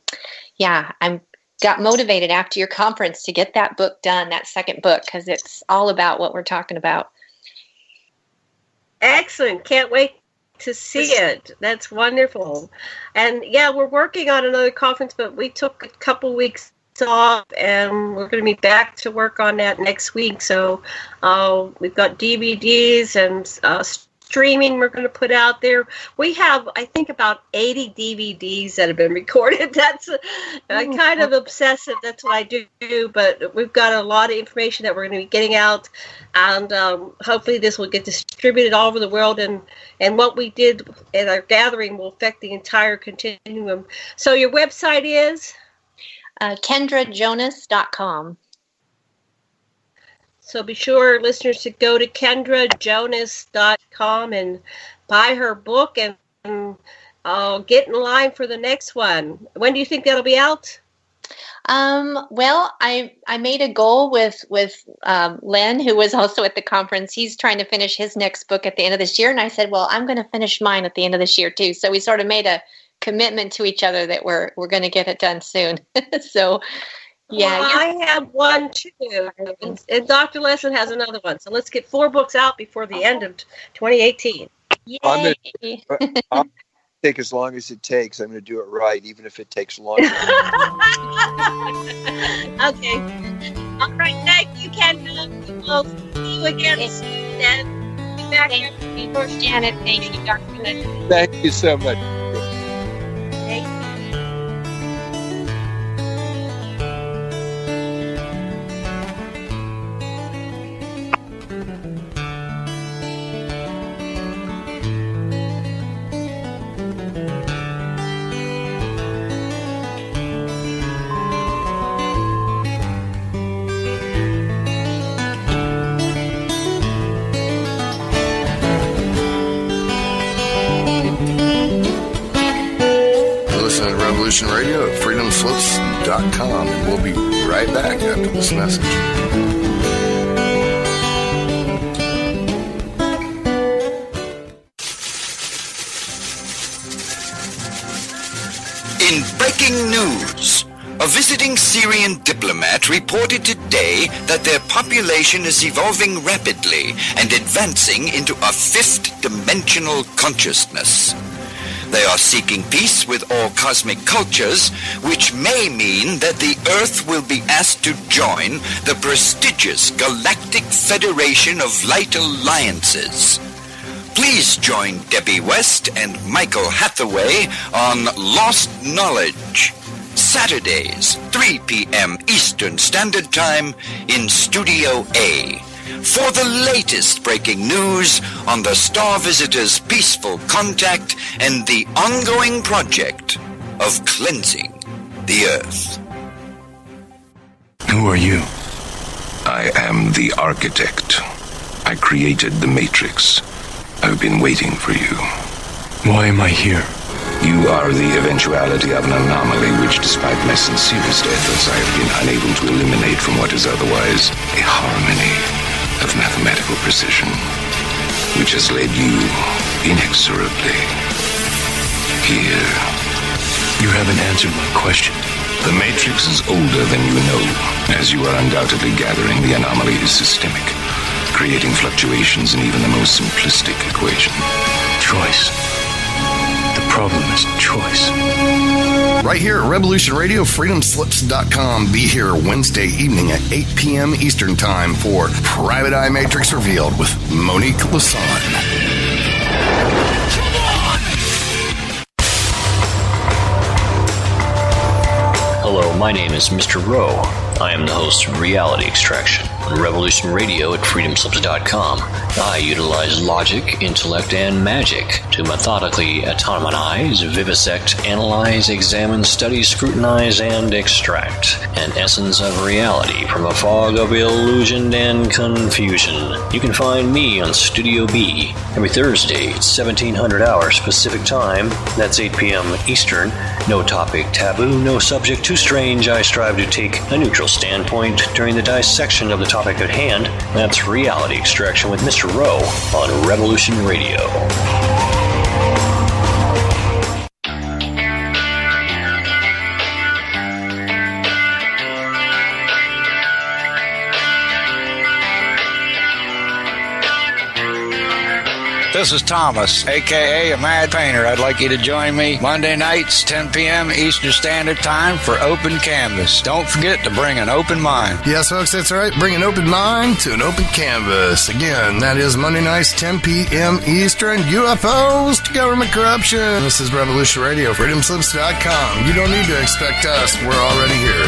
got motivated after your conference to get that book done, that second book, because it's all about what we're talking about. Excellent. Can't wait to see it. That's wonderful. And we're working on another conference, but we took a couple weeks off, and we're going to be back to work on that next week. So we've got DVDs and streaming we're going to put out there. We have, I think, about 80 DVDs that have been recorded. That's kind of obsessive. That's what I do. But we've got a lot of information that we're going to be getting out, and hopefully this will get distributed all over the world. And what we did at our gathering will affect the entire continuum. So your website is? KendraJonas.com. So be sure, listeners, to go to KendraJonas.com and buy her book, and get in line for the next one. When do you think that'll be out? Well, I made a goal with Len, who was also at the conference. He's trying to finish his next book at the end of this year, and I said, well, I'm going to finish mine at the end of this year too. So we sort of made a commitment to each other that we're going to get it done soon. So. Yeah, well, I have one too, and Dr. Lesson has another one. So let's get 4 books out before the end of 2018. I'll take as long as it takes. I'm going to do it right, even if it takes longer. Okay. All right. Thank you, Kendra. We'll see you again soon. And be back here. Janet. Thank you, Dr. Lesson. Thank you so much. Thank you. Revolution Radio at freedomslips.com, and we'll be right back after this message. In breaking news, A visiting Syrian diplomat reported today that their population is evolving rapidly and advancing into a fifth-dimensional consciousness. They are seeking peace with all cosmic cultures, which may mean that the Earth will be asked to join the prestigious Galactic Federation of Light Alliances. Please join Debbie West and Michael Hathaway on Lost Knowledge, Saturdays, 3 p.m. Eastern Standard Time in Studio A, for the latest breaking news on the Star Visitor's peaceful contact and the ongoing project of cleansing the Earth. Who are you? I am the architect. I created the Matrix. I've been waiting for you. Why am I here? You are the eventuality of an anomaly which, despite my sincerest efforts, I have been unable to eliminate from what is otherwise a harmony of mathematical precision, which has led you inexorably here. You haven't answered my question. The Matrix is older than you know, as you are undoubtedly gathering. The anomaly is systemic, creating fluctuations in even the most simplistic equation. Choice. The problem is choice. Right here at Revolution Radio, freedomslips.com. Be here Wednesday evening at 8 p.m. Eastern Time for Private Eye Matrix Revealed with Monique Lasan. Hello, my name is Mr. Rowe. I am the host of Reality Extraction on Revolution Radio at freedomslips.com. I utilize logic, intellect, and magic to methodically autonomize, vivisect, analyze, examine, study, scrutinize, and extract an essence of reality from a fog of illusion and confusion. You can find me on Studio B every Thursday at 1700 hours Pacific Time. That's 8 p.m. Eastern. No topic taboo, no subject too strange. I strive to take a neutral standpoint during the dissection of the topic at hand. That's Reality Extraction with Mr. Rowe on Revolution Radio. This is Thomas, a.k.a. a Mad Painter. I'd like you to join me Monday nights, 10 p.m. Eastern Standard Time for Open Canvas. Don't forget to bring an open mind. Yes, folks, that's right. Bring an open mind to an open canvas. Again, that is Monday nights, 10 p.m. Eastern. UFOs to government corruption. This is Revolution Radio, freedomslips.com. You don't need to expect us. We're already here.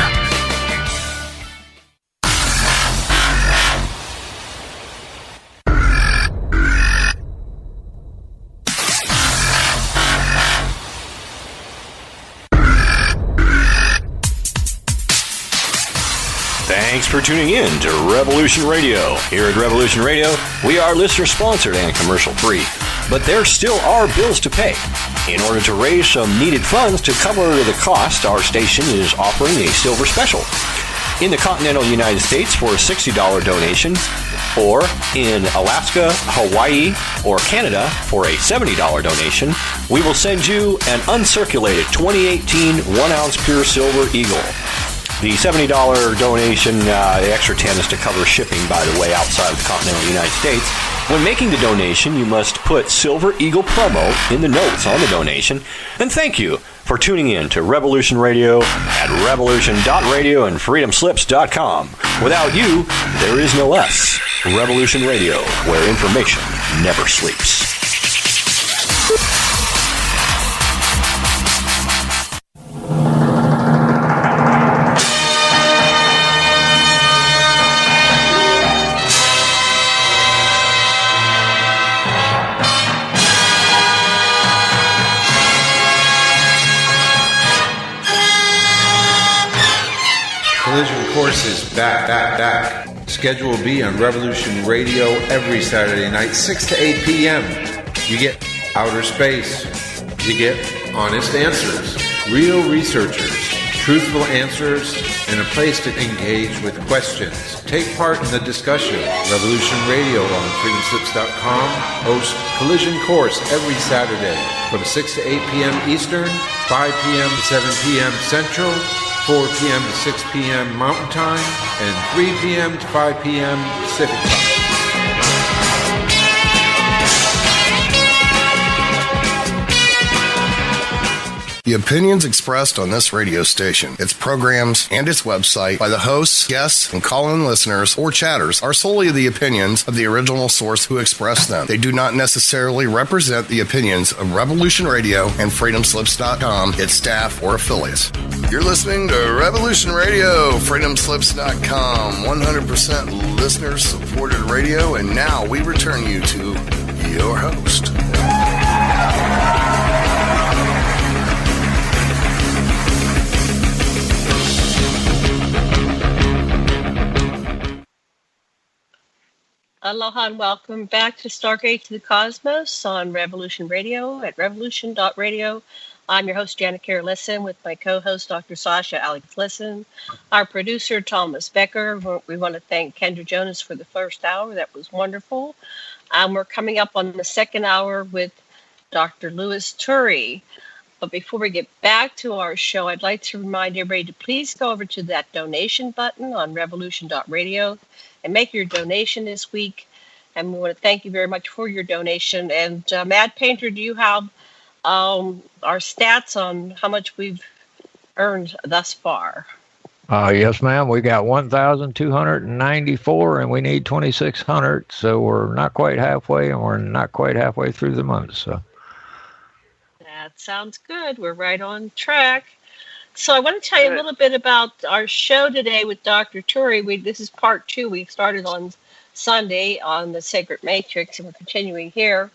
Thanks for tuning in to Revolution Radio. Here at Revolution Radio, we are listener-sponsored and commercial-free, but there still are bills to pay. In order to raise some needed funds to cover the cost, our station is offering a silver special. In the continental United States for a $60 donation, or in Alaska, Hawaii, or Canada for a $70 donation, we will send you an uncirculated 2018 1-ounce pure silver eagle. The $70 donation, the extra 10 is to cover shipping, by the way, outside of the continental United States. When making the donation, you must put Silver Eagle promo in the notes on the donation. And thank you for tuning in to Revolution Radio at revolution.radio and freedomslips.com. Without you, there is no us. Revolution Radio, where information never sleeps. Collision Courses back. Schedule B on Revolution Radio every Saturday night, 6 to 8 p.m. You get outer space. You get honest answers, real researchers, truthful answers, and a place to engage with questions. Take part in the discussion. Revolution Radio on freedomslips.com hosts Collision Course every Saturday from 6 to 8 p.m. Eastern, 5 p.m. to 7 p.m. Central. 4 p.m. to 6 p.m. Mountain Time, and 3 p.m. to 5 p.m. Pacific Time. The opinions expressed on this radio station, its programs, and its website by the hosts, guests, and call-in listeners or chatters are solely the opinions of the original source who expressed them. They do not necessarily represent the opinions of Revolution Radio and FreedomSlips.com, its staff, or affiliates. You're listening to Revolution Radio, FreedomSlips.com, 100% listener-supported radio, and now we return you to your host. Aloha and welcome back to Stargate to the Cosmos on Revolution Radio at revolution.radio. I'm your host, Janet Kerr Lisson, with my co-host, Dr. Sasha Alex Lisson, our producer, Thomas Becker. We want to thank Kendra Jonas for the first hour. That was wonderful. We're coming up on the second hour with Dr. Louis Turi. But before we get back to our show, I'd like to remind everybody to please go over to that donation button on revolution.radio and make your donation this week. And we want to thank you very much for your donation. And Mad Painter, do you have our stats on how much we've earned thus far? Yes, ma'am. We got 1,294, and we need 2,600. So we're not quite halfway, and we're not quite halfway through the month. So that sounds good. We're right on track. So I want to tell you a little bit about our show today with Dr. Turi. This is part 2. We started on Sunday on the Sacred Matrix, and we're continuing here.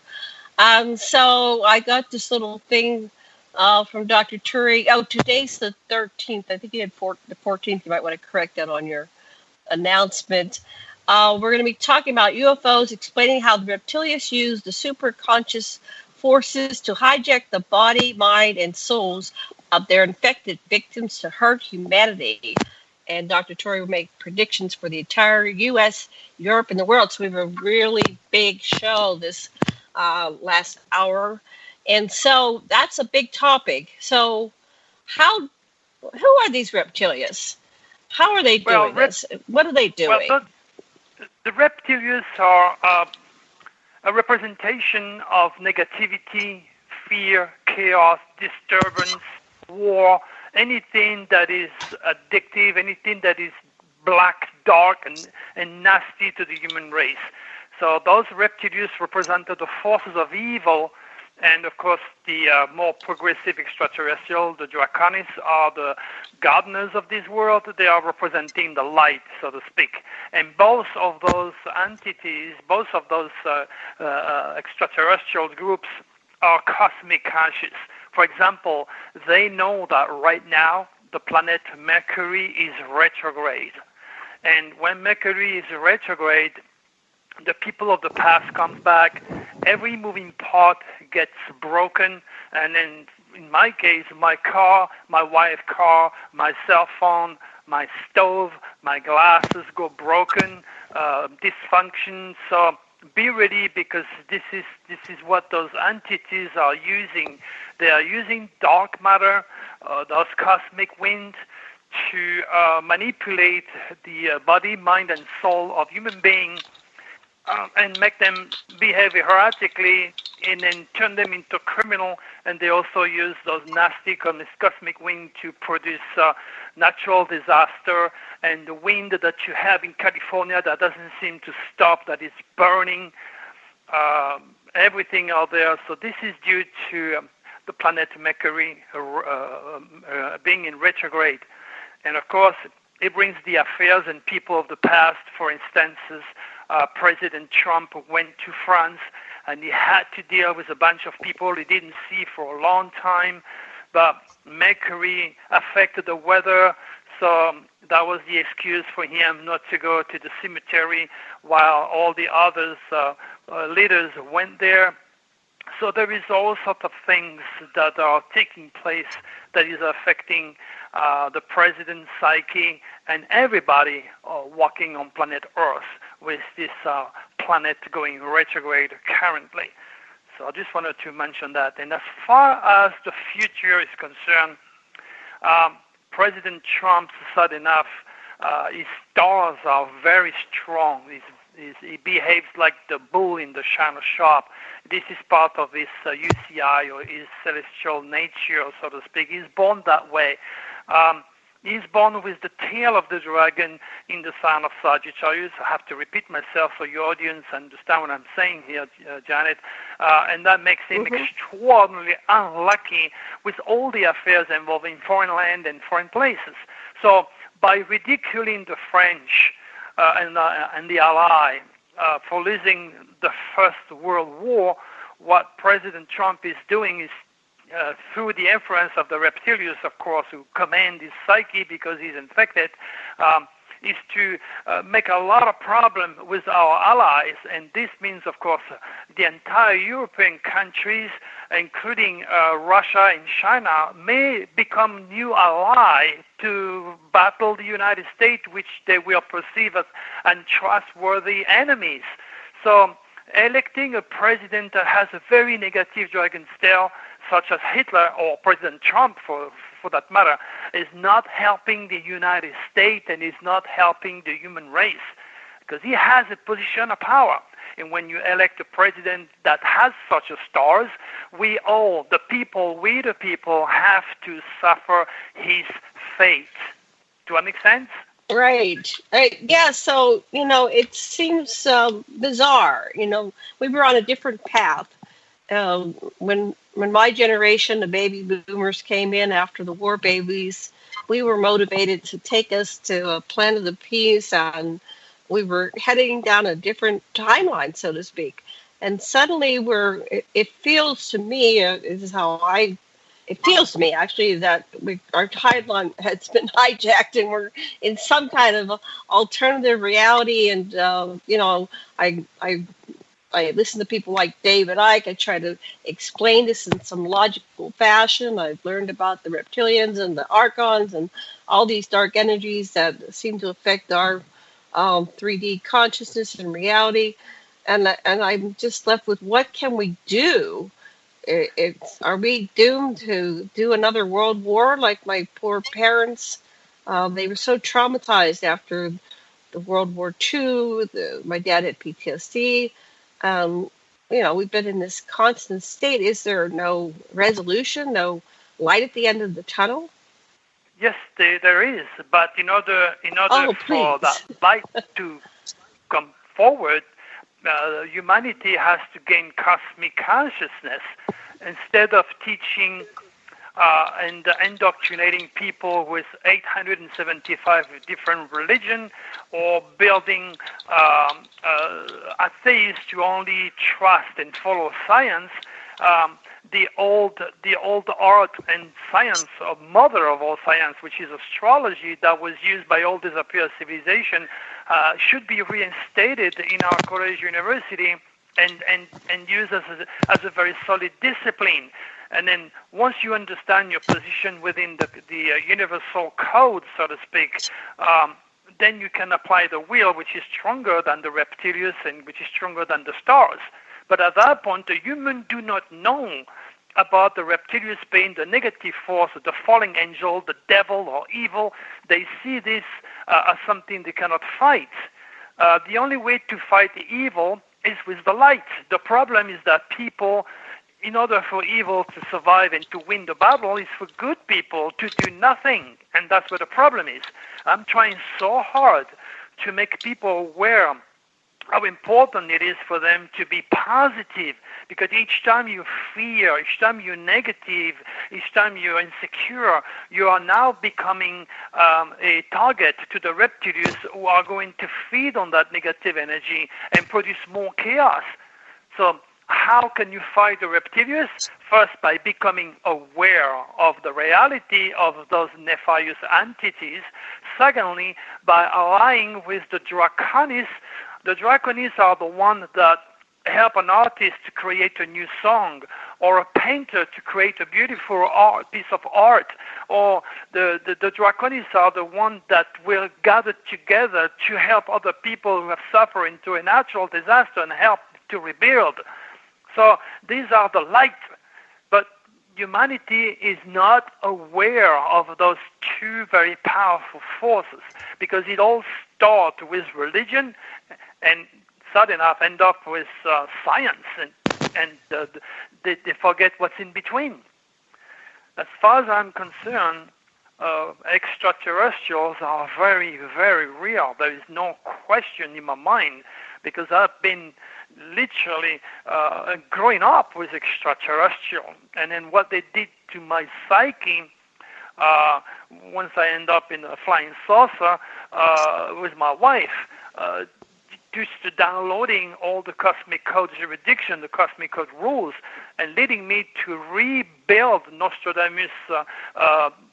So I got this little thing from Dr. Turi. Oh, today's the 13th. I think you had the 14th. You might want to correct that on your announcement. We're going to be talking about UFOs, explaining how the reptilius use the super-conscious forces to hijack the body, mind, and souls of their infected victims to hurt humanity. And Dr. Turi will make predictions for the entire U.S., Europe, and the world. So we have a really big show this last hour. And so that's a big topic. So who are these reptilians? How are they doing this? What are they doing? Well, the reptilians are a representation of negativity, fear, chaos, disturbance, war, anything that is addictive, anything that is black, dark, and nasty to the human race. So those reptilians represented the forces of evil, and of course the more progressive extraterrestrial, the Draconis, are the gardeners of this world. They are representing the light, so to speak. And both of those entities, both of those extraterrestrial groups are cosmic conscious. For example, they know that right now the planet Mercury is retrograde. And when Mercury is retrograde, the people of the past comes back, every moving part gets broken, and then in my case, my car, my wife's car, my cell phone, my stove, my glasses go broken, dysfunction. So be ready, because this is what those entities are using. They are using dark matter, those cosmic winds, to manipulate the body, mind, and soul of human beings, and make them behave erratically, and then turn them into criminal. And they also use those nasty cosmic winds to produce natural disaster, and the wind that you have in California that doesn't seem to stop, that is burning everything out there. So this is due to the planet Mercury being in retrograde. And of course, it brings the affairs and people of the past. For instance, President Trump went to France, and he had to deal with a bunch of people he didn't see for a long time. But Mercury affected the weather, so that was the excuse for him not to go to the cemetery while all the others leaders went there. So there is all sorts of things that are taking place that is affecting the president's psyche and everybody walking on planet Earth with this planet going retrograde currently. So I just wanted to mention that. And as far as the future is concerned, President Trump said enough. His stars are very strong. He behaves like the bull in the china shop. This is part of his UCI, or his celestial nature, so to speak. He's born that way. He's born with the tail of the dragon in the sign of Sagittarius. I have to repeat myself so your audience understand what I'm saying here, Janet. And that makes him extraordinarily unlucky with all the affairs involving foreign land and foreign places. So by ridiculing the French and the Ally for losing the First World War, what President Trump is doing is, through the influence of the reptilius, of course, who command his psyche because he's infected, is to make a lot of problem with our allies. And this means, of course, the entire European countries, including Russia and China, may become new ally to battle the United States, which they will perceive as untrustworthy enemies. So electing a president that has a very negative dragon tail, such as Hitler or President Trump, for that matter, is not helping the United States and is not helping the human race, because he has a position of power. And when you elect a president that has such a stars, we the people, have to suffer his fate. Do that make sense? Right. Yeah, so, it seems bizarre. We were on a different path. When my generation, the baby boomers, came in after the war babies, we were motivated to take us to a planet of peace, and we were heading down a different timeline, so to speak. And suddenly it feels to me, it feels to me actually that our timeline has been hijacked and we're in some kind of alternative reality. And, I listen to people like David Icke. I try to explain this in some logical fashion. I've learned about the reptilians and the archons and all these dark energies that seem to affect our 3D consciousness and reality. And I'm just left with, what can we do? Are we doomed to do another world war like my poor parents? They were so traumatized after the World War II. My dad had PTSD. We've been in this constant state. Is there no resolution, no light at the end of the tunnel? Yes, there is. But in order for that light to come forward, humanity has to gain cosmic consciousness. Instead of teaching and indoctrinating people with 875 different religions, or building atheists to only trust and follow science, the old art and science, or mother of all science, which is astrology, that was used by all disappeared civilization, should be reinstated in our college university and used as a very solid discipline. And then once you understand your position within the universal code, so to speak, then you can apply the will, which is stronger than the reptilius and which is stronger than the stars. But at that point, the humans do not know about the reptilius being the negative force, the falling angel, the devil or evil. They see this as something they cannot fight. The only way to fight the evil is with the light. The problem is that people, in order for evil to survive and to win the battle, is for good people to do nothing. And that's where the problem is. I'm trying so hard to make people aware how important it is for them to be positive, because each time you fear, each time you're negative, each time you're insecure, you are now becoming a target to the reptilians, who are going to feed on that negative energy and produce more chaos. So how can you fight the reptilians? First, by becoming aware of the reality of those nefarious entities. Secondly, by allying with the draconis. The draconis are the ones that help an artist to create a new song, or a painter to create a beautiful piece of art, or the draconis are the ones that will gather together to help other people who have suffered into a natural disaster and help to rebuild. So these are the light. But humanity is not aware of those two very powerful forces, because it all starts with religion and sudden enough end up with science, and they forget what's in between. As far as I'm concerned, extraterrestrials are very, very real. There is no question in my mind, because I've been literally growing up with extraterrestrial, and then what they did to my psyche once I end up in a flying saucer with my wife, just to downloading all the cosmic code jurisdiction, the cosmic code rules, and leading me to rebuild Nostradamus'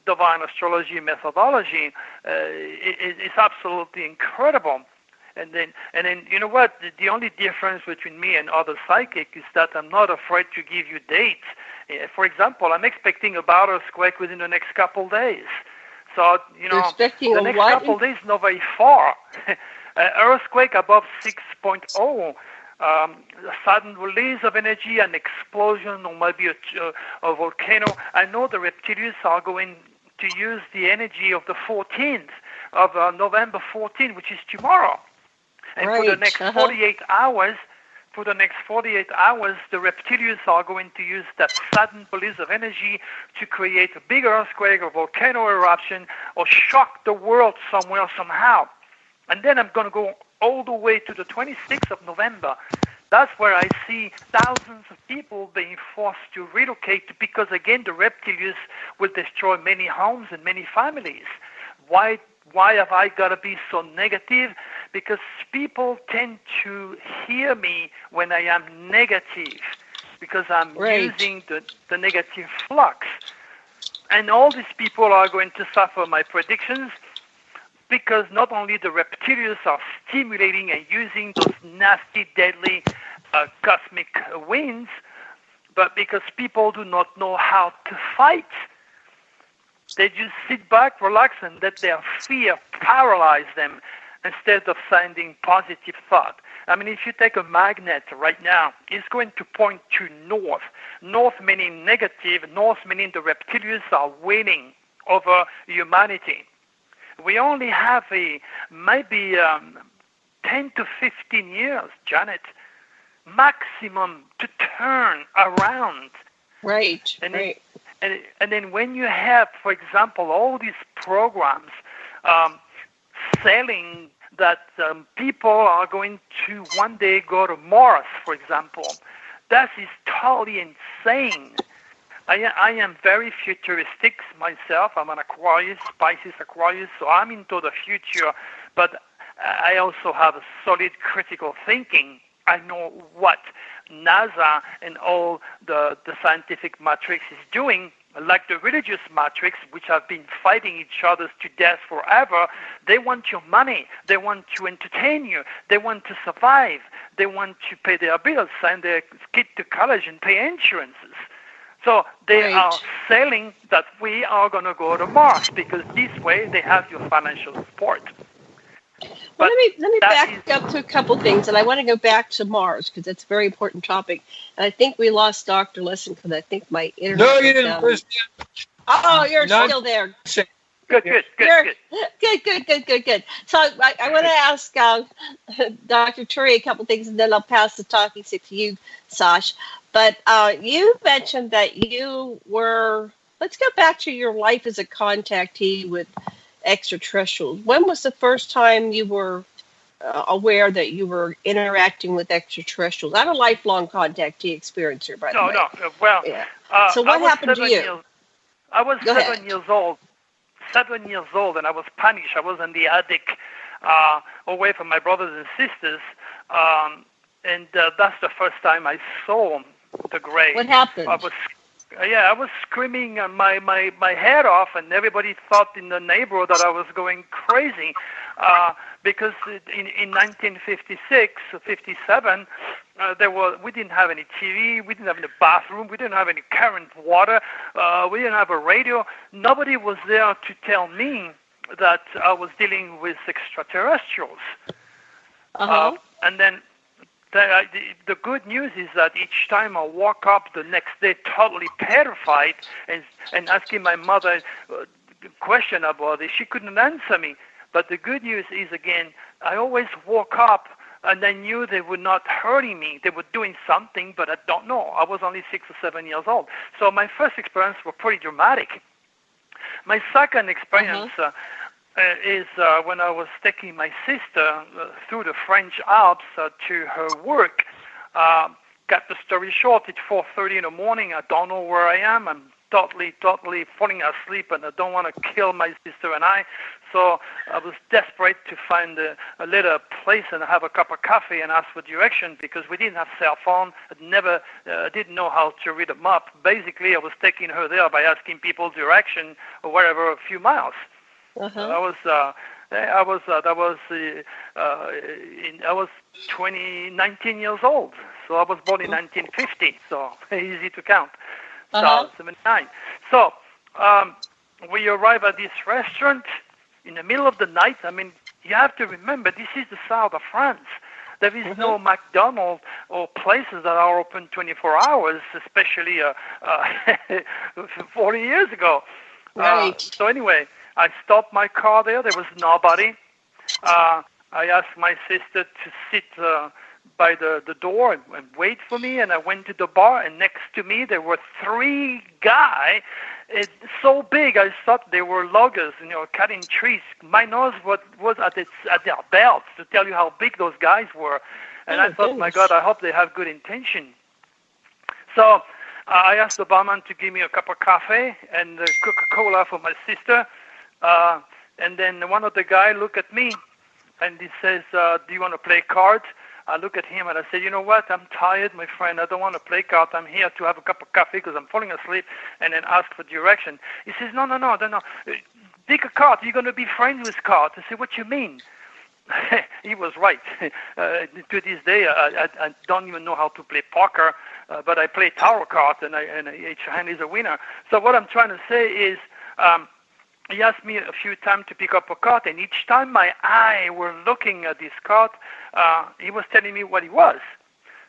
divine astrology methodology. It's absolutely incredible. And then, you know what? The only difference between me and other psychics is that I'm not afraid to give you dates. For example, I'm expecting about an earthquake within the next couple of days. So, you know, the next couple of days is not very far. Earthquake above 6.0, a sudden release of energy, an explosion, or maybe a volcano. I know the reptilius are going to use the energy of the 14th of November 14th, which is tomorrow. And for the next 48 hours, the reptilians are going to use that sudden release of energy to create a big earthquake or volcano eruption or shock the world somewhere, somehow. And then I'm going to go all the way to the 26th of November. That's where I see thousands of people being forced to relocate, because, again, the reptilians will destroy many homes and many families. Why have I got to be so negative? Because people tend to hear me when I am negative, because I'm using the negative flux. And all these people are going to suffer my predictions, because not only the reptilians are stimulating and using those nasty, deadly cosmic winds, but because people do not know how to fight. They just sit back, relax, and let their fear paralyze them instead of sending positive thought. I mean, if you take a magnet right now, it's going to point to north. North meaning negative, north meaning the reptilians are winning over humanity. We only have maybe 10 to 15 years, Janet, maximum to turn around. Right, And then when you have, for example, all these programs selling that people are going to one day go to Mars, for example, that is totally insane. I am very futuristic myself. I'm an Aquarius, Pisces Aquarius, so I'm into the future, but I also have a solid critical thinking. I know what NASA and all the scientific matrix is doing, like the religious matrix, which have been fighting each other to death forever. They want your money. They want to entertain you. They want to survive. They want to pay their bills, send their kids to college, and pay insurances. So they are selling that we are going to go to Mars, because this way they have your financial support. Well, let me back up to a couple things, and I want to go back to Mars, because that's a very important topic. And I think we lost Dr. Listen, because I think my internet. No, you didn't lose. Oh, you're still there. Good. So I want to ask Dr. Turi a couple things, and then I'll pass the talking stick to you, Sash. But you mentioned that you were, let's go back to your life as a contactee with extraterrestrials. When was the first time you were aware that you were interacting with extraterrestrials? I'm a lifelong contactee experiencer, by the way. No. Well, yeah. So what happened to you? I was 7 years old. 7 years old, and I was punished. I was in the attic, away from my brothers and sisters, and that's the first time I saw the Gray. What happened? I was screaming my head off, and everybody thought in the neighborhood that I was going crazy, because in 1956, 57, we didn't have any TV, we didn't have any bathroom, we didn't have any current water, we didn't have a radio. Nobody was there to tell me that I was dealing with extraterrestrials. And then the good news is that each time I woke up the next day totally terrified and asking my mother a question about it, she couldn't answer me. But the good news is, again, I always woke up and I knew they were not hurting me. They were doing something, but I don't know. I was only 6 or 7 years old. So my first experience was pretty dramatic. My second experience is when I was taking my sister through the French Alps to her work. Cut the story short, it's 4:30 in the morning. I don't know where I am. I'm totally falling asleep, and I don't want to kill my sister and I. So I was desperate to find a little place and have a cup of coffee and ask for direction, because we didn't have cell phone. I didn't know how to read a map. Basically, I was taking her there by asking people direction or wherever, a few miles. I was 19 years old, so I was born in 1950, so easy to count. So 79. So we arrive at this restaurant in the middle of the night. I mean, you have to remember, this is the south of France. There is no McDonald's or places that are open 24 hours, especially 40 years ago. Right. So anyway, I stopped my car there. There was nobody. I asked my sister to sit by the door and wait for me, and I went to the bar, and next to me there were 3 guys. It's so big, I thought they were loggers, cutting trees. My nose was at their belts to tell you how big those guys were. And I thought, my God, I hope they have good intention. So I asked the barman to give me a cup of coffee and Coca-Cola for my sister. And then one of the guys looked at me, and he says, do you want to play cards? I look at him and I said, you know what? I'm tired, my friend. I don't want to play cards. I'm here to have a cup of coffee because I'm falling asleep, and then ask for direction. He says, no. Pick a card. You're going to be friends with cards. I said, what you mean? He was right. To this day, I don't even know how to play poker, but I play tarot cards, and each hand is a winner. So what I'm trying to say is, he asked me a few times to pick up a card, and each time my eye were looking at this card, he was telling me what it was.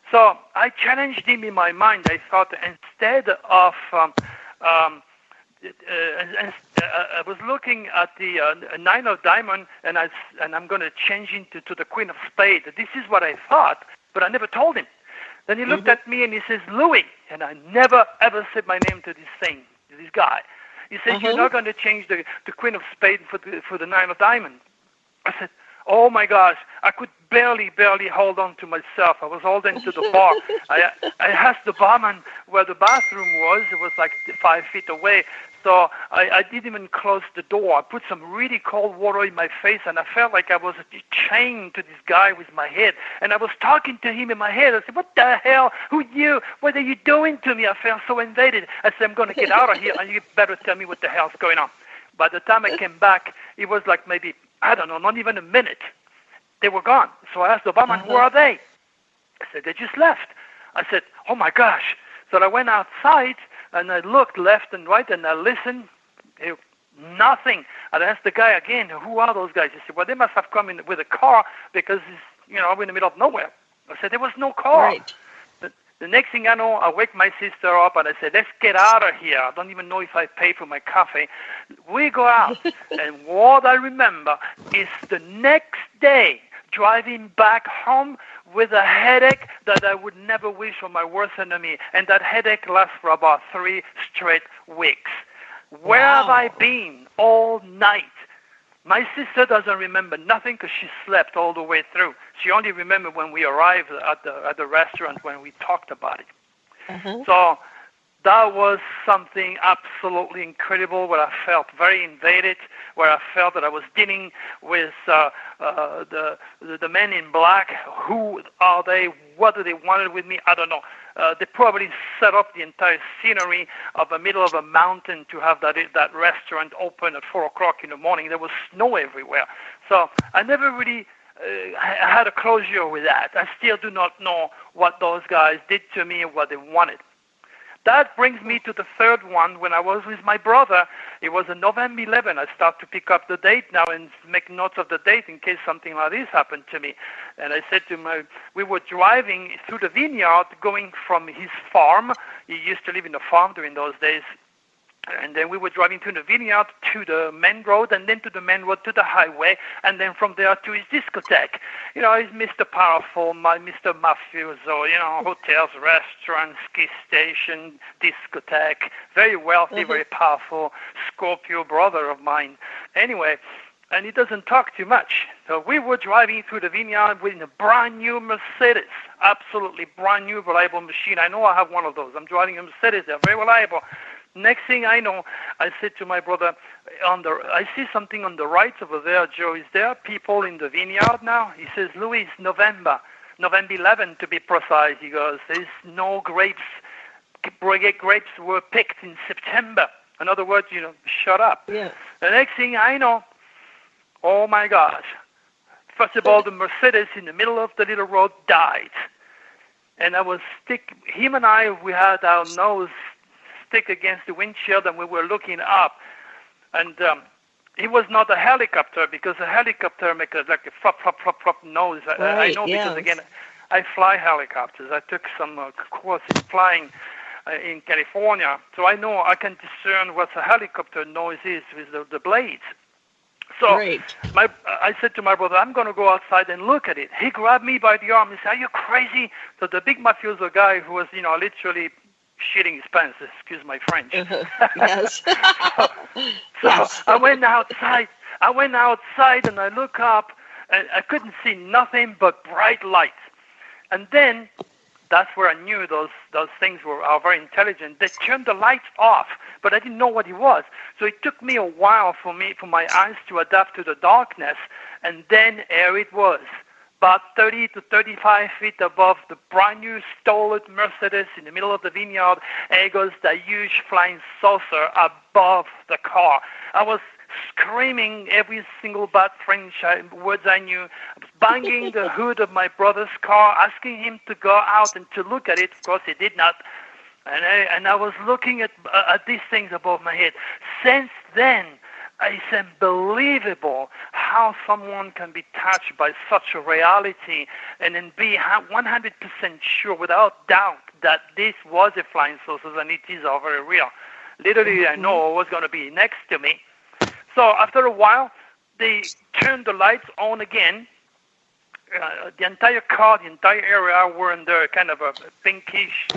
So I challenged him in my mind. I thought, instead of, I was looking at the 9 of diamond, and I'm going to change into the Queen of Spades. This is what I thought, but I never told him. Then he looked at me and he says, Louis, and I never ever said my name to this guy. He said, you're not going to change the Queen of Spades for the 9 of diamond. I said, oh my gosh, I could barely hold on to myself. I was holding to the bar. I asked the barman where the bathroom was. It was like 5 feet away. So I didn't even close the door. I put some really cold water in my face, and I felt like I was chained to this guy with my head. And I was talking to him in my head. I said, what the hell? Who you? What are you doing to me? I felt so invaded. I said, I'm going to get out of here, and you better tell me what the hell's going on. By the time I came back, it was like maybe, I don't know, not even a minute. They were gone. So I asked the barman, where are they? I said, they just left. I said, oh my gosh. So I went outside, and I looked left and right, and I listened. Nothing. And I asked the guy again, who are those guys? He said, well, they must have come in with a car because, we're in the middle of nowhere. I said, there was no car. Right. The next thing I know, I wake my sister up, and I said, let's get out of here. I don't even know if I paid for my coffee. We go out, and what I remember is the next day, driving back home with a headache that I would never wish for my worst enemy. And that headache lasts for about 3 straight weeks. Where have I been all night? My sister doesn't remember nothing because she slept all the way through. She only remembered when we arrived at the restaurant when we talked about it. So that was something absolutely incredible, where I felt very invaded, where I felt that I was dealing with the men in black. Who are they? What do they want with me? I don't know. They probably set up the entire scenery of the middle of a mountain to have that restaurant open at 4 o'clock in the morning. There was snow everywhere. So I never really had a closure with that. I still do not know what those guys did to me and what they wanted. That brings me to the third one. When I was with my brother, it was on November 11. I start to pick up the date now and make notes of the date in case something like this happened to me. And I said to we were driving through the vineyard going from his farm. He used to live in a farm during those days. And then we were driving through the vineyard to the main road, and then to the main road to the highway, and then from there to his discotheque. You know, he's Mr. Powerful, Mr. Mafioso, you know, hotels, restaurants, ski station, discotheque, very wealthy, very powerful, Scorpio brother of mine. Anyway, and he doesn't talk too much. So we were driving through the vineyard with a brand new Mercedes, absolutely brand new, reliable machine. I know I have one of those. I'm driving a Mercedes. They're very reliable. Next thing I know, I said to my brother, I see something on the right over there, Joe. Is there people in the vineyard now? He says, Louis, November 11 to be precise. He goes, there's no grapes. Grapes were picked in September. In other words, you know, shut up. Yeah. The next thing I know, oh my gosh. First of all, the Mercedes in the middle of the little road died. And him and I, we had our nose stick against the windshield, and we were looking up, and it was not a helicopter, because a helicopter makes like a flop, flop, flop, flop noise. I know because, again, I fly helicopters. I took some course in flying in California, so I know I can discern what a helicopter noise is with the blades. So I said to my brother, I'm going to go outside and look at it. He grabbed me by the arm. He said, are you crazy? So the big mafioso guy who was, you know, literally shitting his pants, excuse my French. Yes. Yes. I went outside and I look up, and I couldn't see nothing but bright lights. And then that's where I knew those things are very intelligent. They turned the lights off, but I didn't know what it was. So it took me a while for my eyes to adapt to the darkness, and then here it was. About 30 to 35 feet above the brand new stolen Mercedes in the middle of the vineyard, there goes the huge flying saucer above the car. I was screaming every single bad French words I knew. I was banging the hood of my brother's car, asking him to go out and to look at it. Of course, he did not. And I was looking at these things above my head. Since then, it's unbelievable how someone can be touched by such a reality and then be 100% sure, without doubt, that this was a flying saucer and it is all very real. Literally, I know what was going to be next to me. So after a while, they turned the lights on again. The entire car, the entire area were under kind of a pinkish,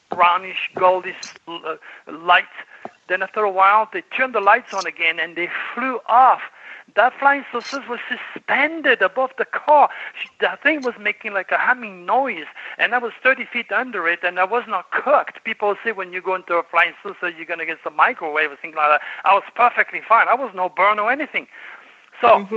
brownish, goldish light. Then after a while, they turned the lights on again, and they flew off. That flying saucer was suspended above the car. That thing was making like a humming noise, and I was 30 feet under it, and I was not cooked. People say when you go into a flying saucer, you're going to get some microwave or something like that. I was perfectly fine. I was no burn or anything. So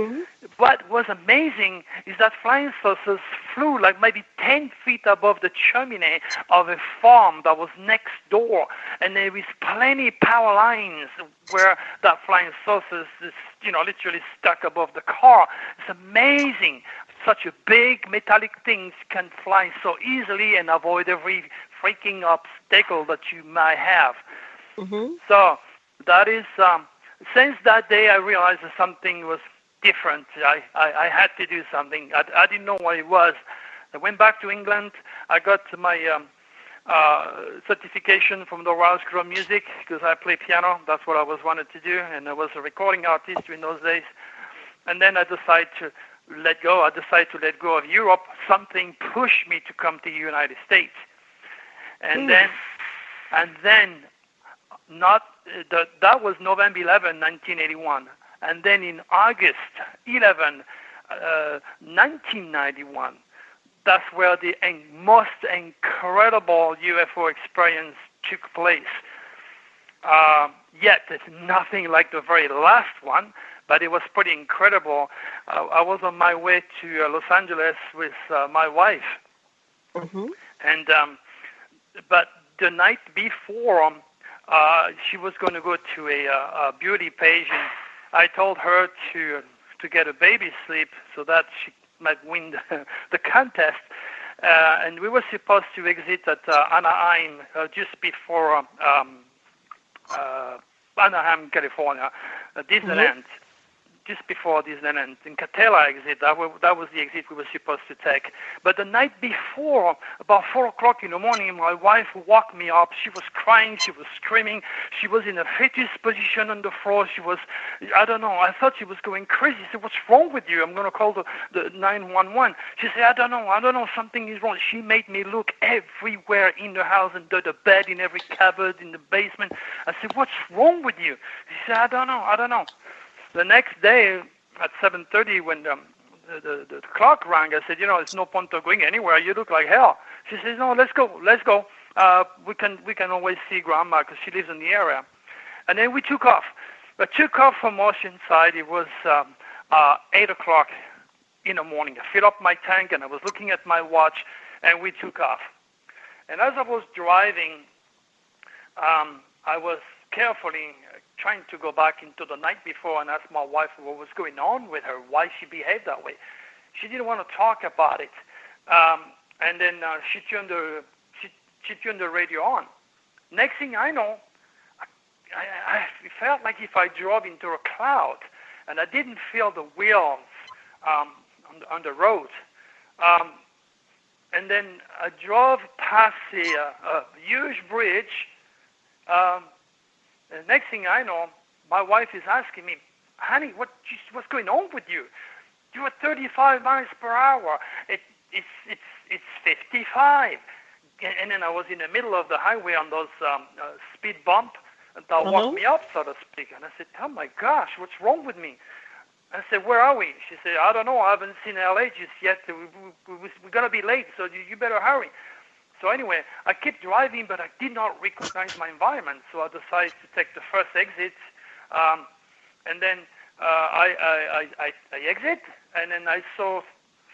what was amazing is that flying saucers flew like maybe 10 feet above the chimney of a farm that was next door, and there was plenty power lines where that flying saucers is, you know, literally stuck above the car. It's amazing. Such a big metallic thing can fly so easily and avoid every freaking obstacle that you might have. So that is... since that day, I realized that something was different. I had to do something. I didn't know what it was. I went back to England. I got my certification from the Royal School of Music because I play piano. That's what I wanted to do, and I was a recording artist in those days. And then I decided to let go. I decided to let go of Europe. Something pushed me to come to the United States. And then that was November 11, 1981. And then in August 11, 1991, that's where the most incredible UFO experience took place. Yet it's nothing like the very last one, but it was pretty incredible. I was on my way to Los Angeles with my wife. And but the night before, she was going to go to a beauty pageant. I told her to get a baby sleep so that she might win the contest. And we were supposed to exit at Anaheim just before Anaheim, California, Disneyland. Just before Disneyland, in Catella exit, that was the exit we were supposed to take. But the night before, about 4 o'clock in the morning, my wife woke me up. She was crying, she was screaming, she was in a fetus position on the floor. She was, I don't know, I thought she was going crazy. I said, what's wrong with you? I'm going to call the 911. She said, I don't know, something is wrong. She made me look everywhere in the house, under the bed, in every cupboard, in the basement. I said, what's wrong with you? She said, I don't know. The next day at 7:30, when the clock rang, I said, there's no point of going anywhere. You look like hell. She says, no, let's go. We can always see Grandma because she lives in the area. And then we took off. I took off from Oceanside. It was 8 o'clock in the morning. I filled up my tank, and I was looking at my watch, and we took off. And as I was driving, I was carefully trying to go back into the night before and ask my wife what was going on with her, why she behaved that way. She didn't want to talk about it. And then she turned the radio on. Next thing I know, I felt like if I drove into a cloud, and I didn't feel the wheels on the road. And then I drove past a huge bridge. The next thing I know, my wife is asking me, honey, what's going on with you? You're at 35 miles per hour. It's 55. And then I was in the middle of the highway on those speed bump that woke me up, so to speak. And I said, oh my gosh, what's wrong with me? I said, where are we? She said, I don't know. I haven't seen LA just yet. We're going to be late, so you better hurry. So anyway, I kept driving, but I did not recognize my environment. So I decided to take the first exit, and then I exit, and then I saw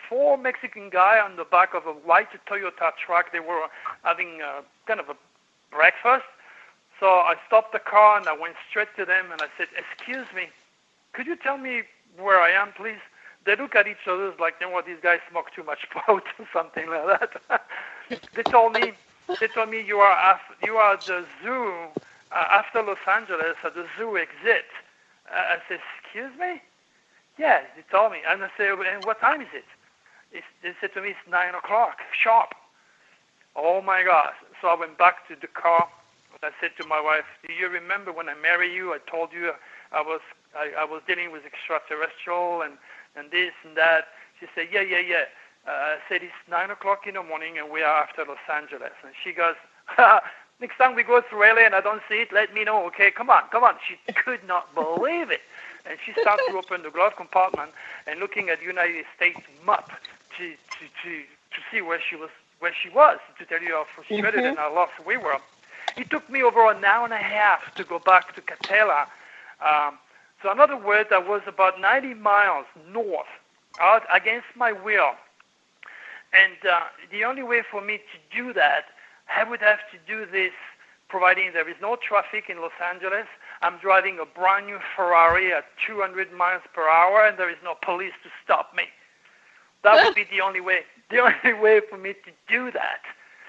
4 Mexican guys on the back of a white Toyota truck. They were having kind of a breakfast. So I stopped the car, and I went straight to them, and I said, excuse me, could you tell me where I am, please? They look at each other like, these guys smoke too much pot or something like that. They told me you are at the zoo after Los Angeles at the zoo exit. I said, excuse me? Yeah, they told me. And I said, and what time is it? They said to me, it's 9 o'clock, sharp. Oh my gosh. So I went back to the car. I said to my wife, do you remember when I married you, I told you I was dealing with extraterrestrial and this and that? She said, yeah. I said, it's 9 o'clock in the morning and we are after Los Angeles. And she goes, next time we go through LA and I don't see it, let me know, okay? Come on. She could not believe it. And she started to open the glove compartment and looking at the United States map to see where she was, to tell you how frustrated and how lost we were. It took me over an hour and a half to go back to Catella. So in other words, I was about 90 miles north, out against my will. And the only way for me to do that, I would have to do this, providing there is no traffic in Los Angeles. I'm driving a brand new Ferrari at 200 miles per hour, and there is no police to stop me. That would be the only way. The only way for me to do that.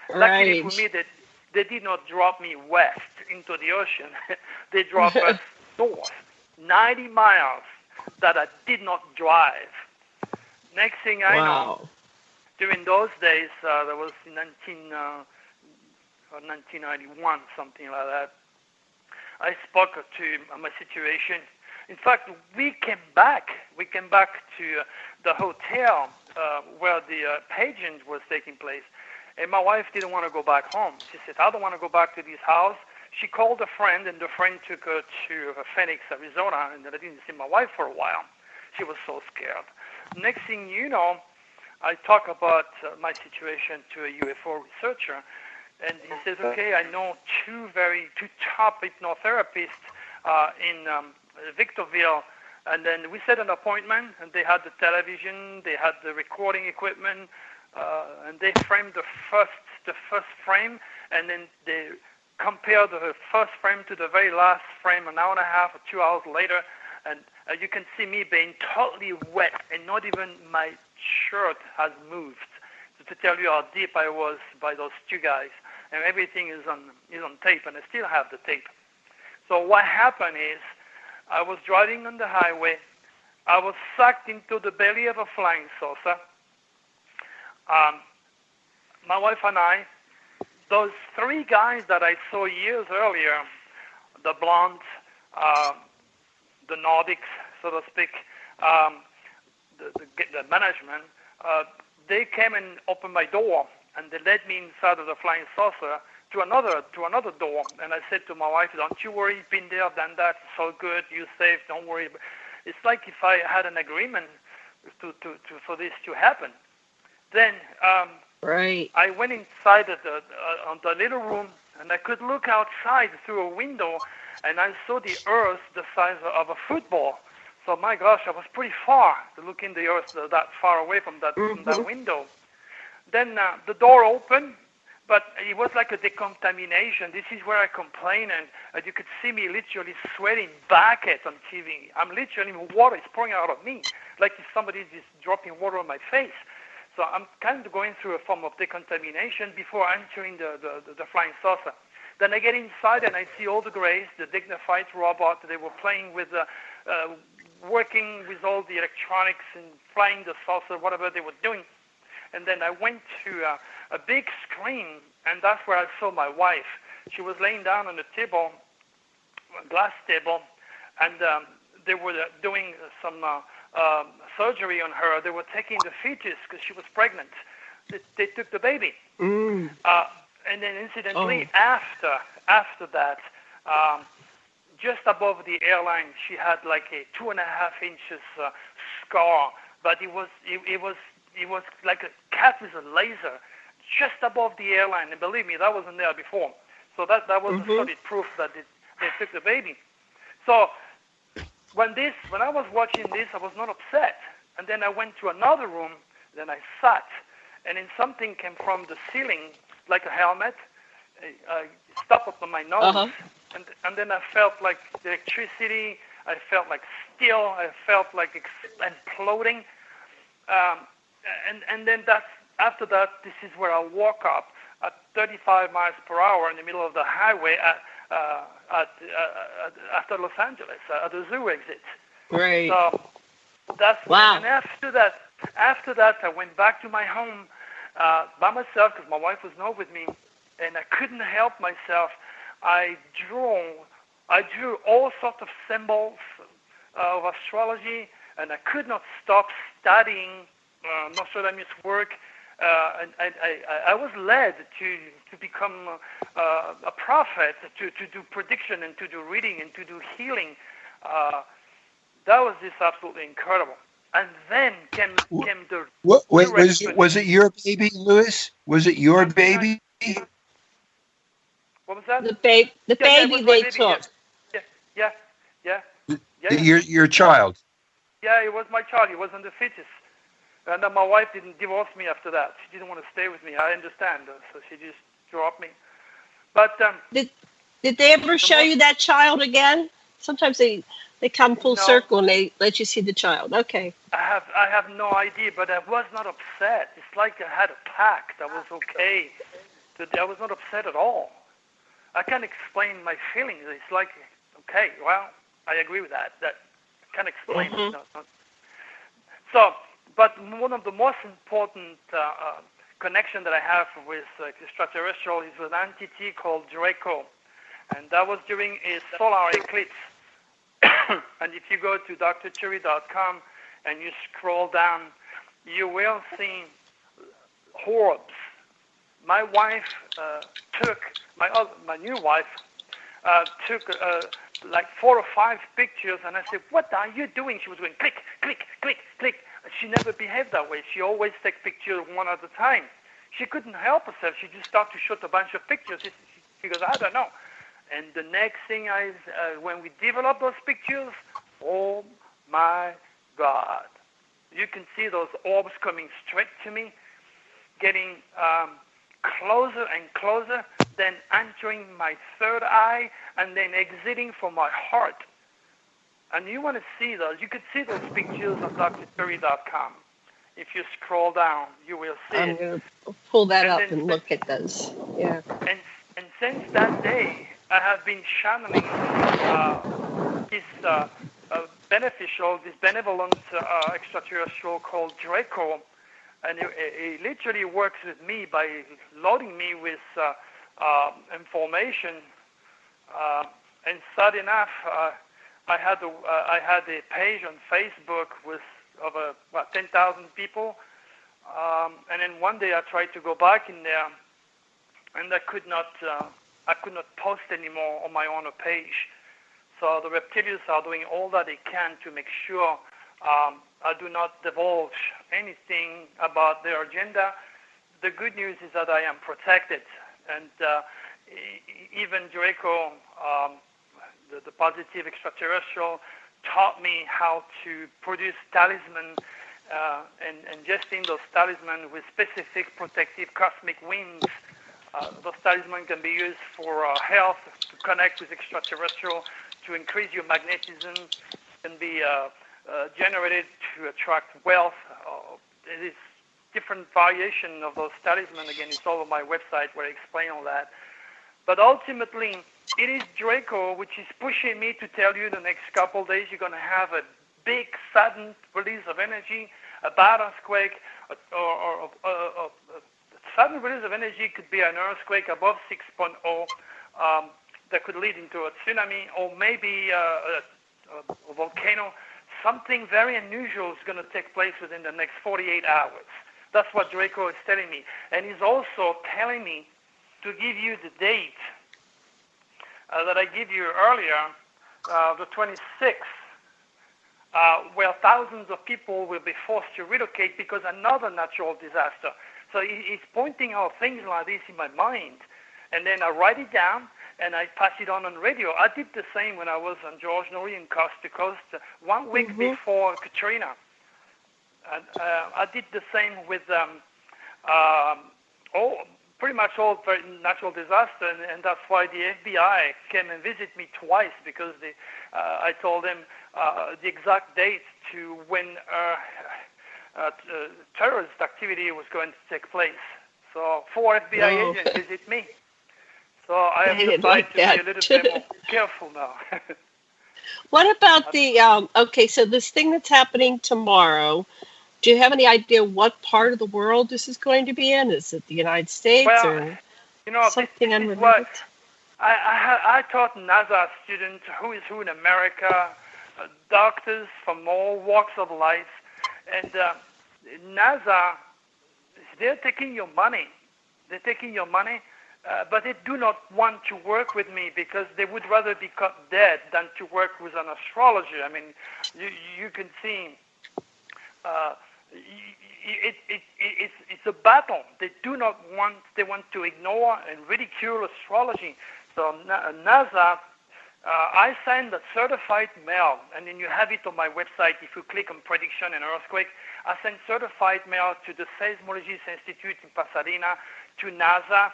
Right. Luckily for me, that they did not drop me west into the ocean. They dropped us north, 90 miles that I did not drive. Next thing I know, during those days, that was in 1991, something like that, I spoke to my situation. In fact, we came back to the hotel where the pageant was taking place. And my wife didn't want to go back home. She said, I don't want to go back to this house. She called a friend, and the friend took her to Phoenix, Arizona, and I didn't see my wife for a while. She was so scared. Next thing you know, I talk about my situation to a UFO researcher, and he says, okay, I know two top hypnotherapists in Victorville, and then we set an appointment, and they had the television, they had the recording equipment, and they framed the first frame, and then they compared the first frame to the very last frame an hour and a half or 2 hours later, and you can see me being totally wet, and not even my shirt has moved. to tell you how deep I was by those two guys. And everything is on tape, and I still have the tape. So what happened is, I was driving on the highway. I was sucked into the belly of a flying saucer. My wife and I, those three guys that I saw years earlier, the blondes, the Nordics, so to speak, the management, they came and opened my door, and they led me inside of the flying saucer to another door. And I said to my wife, "Don't you worry, been there, done that, it's all good, you're safe, don't worry." It's like if I had an agreement for this to happen. Then right. I went inside on the little room, and I could look outside through a window, and I saw the earth the size of a football. So my gosh, I was pretty far to look in the earth that far away from that window. Then the door opened, but it was like a decontamination. This is where I complain, and you could see me literally sweating buckets on TV. I'm literally, water is pouring out of me, like if somebody is dropping water on my face. So I'm kind of going through a form of decontamination before entering the flying saucer. Then I get inside and I see all the Greys, the dignified robot. They were playing with, working with all the electronics and flying the saucer, whatever they were doing. And then I went to a big screen, and that's where I saw my wife. She was laying down on a table, a glass table, and they were doing some surgery on her. They were taking the fetus because she was pregnant. They took the baby. And then incidentally, after that, just above the airline, she had like a 2.5 inches scar, but it was like a cat with a laser just above the airline. And believe me, that wasn't there before. So that was a solid proof that they took the baby. So when I was watching this, I was not upset. And then I went to another room, then I sat, and then something came from the ceiling, like a helmet, stuck up on my nose. And then I felt like electricity, I felt like steel, I felt like imploding. And then after that, this is where I woke up at 35 miles per hour in the middle of the highway after Los Angeles, at the zoo exit. Great. So that's wow. And after that, I went back to my home by myself because my wife was not with me, and I couldn't help myself. I drew all sorts of symbols of astrology, and I could not stop studying Nostradamus' work. And I was led to become a prophet, to do prediction and to do reading and to do healing. That was just absolutely incredible. And then came the... Was it your baby, Louis? Was it your baby? What was that? The baby they took. Yeah. Your child. Yeah, it was my child. It wasn't the fetus. And then my wife didn't divorce me after that. She didn't want to stay with me. I understand. So she just dropped me. But did they ever show you that child again? Sometimes they come full circle and they let you see the child. Okay. I have no idea, but I was not upset. It's like I had a pact. I was okay. I was not upset at all. I can't explain my feelings. It's like, okay, well, I agree with that. That I can't explain it. No. So, but one of the most important connection that I have with extraterrestrial is with an entity called Draco, and that was during a solar eclipse. And if you go to drturi.com and you scroll down, you will see orbs. My wife my new wife took like 4 or 5 pictures, and I said, "What are you doing?" She was going click, click, click, click. She never behaved that way. She always takes pictures one at a time. She couldn't help herself. She just started to shoot a bunch of pictures. She goes, "I don't know." And the next thing when we developed those pictures, oh my God. You can see those orbs coming straight to me, getting closer and closer, then entering my third eye, and then exiting from my heart. And you want to see those. You could see those pictures on drturi.com. If you scroll down, you will see I'm it. going to pull that up and look at those. Yeah. And since that day, I have been channeling this benevolent extraterrestrial called Draco, and he literally works with me by loading me with information. And sad enough, I had a page on Facebook with over 10,000 people, and then one day I tried to go back in there, and I could not post anymore on my own page. So the reptilians are doing all that they can to make sure I do not divulge anything about their agenda. The good news is that I am protected, and even Draco, the positive extraterrestrial, taught me how to produce talisman, and ingesting those talisman with specific protective cosmic wings. Those talisman can be used for health, to connect with extraterrestrial, to increase your magnetism, can be generated to attract wealth. It is different variation of those talisman. Again, it's all on my website where I explain all that. But ultimately, it is Draco which is pushing me to tell you the next couple of days you're going to have a big, sudden release of energy, a bad earthquake, or a sudden release of energy could be an earthquake above 6.0 that could lead into a tsunami, or maybe a volcano. Something very unusual is going to take place within the next 48 hours. That's what Draco is telling me. And he's also telling me to give you the date that I gave you earlier, the 26th, where thousands of people will be forced to relocate because another natural disaster. So he's pointing out things like this in my mind, and then I write it down, and I pass it on radio. I did the same when I was on George Noory in Coast to Coast 1 week before Katrina. And, I did the same with pretty much all natural disaster, and that's why the FBI came and visit me twice, because I told them the exact date to when terrorist activity was going to take place. So 4 FBI agents visit me. So I have decided to be a little bit more careful now. What about the, so this thing that's happening tomorrow, do you have any idea what part of the world this is going to be in? Is it the United States or something unrelated? I taught NASA students who is who in America, doctors from all walks of life, and NASA, they're taking your money. They're taking your money, but they do not want to work with me because they would rather be cut dead than to work with an astrologer. I mean, you can see it's a battle. They do not want. They want to ignore and ridicule astrology. So NASA, I send a certified mail, and then you have it on my website. If you click on prediction and earthquake, I send certified mail to the Seismologist Institute in Pasadena, to NASA,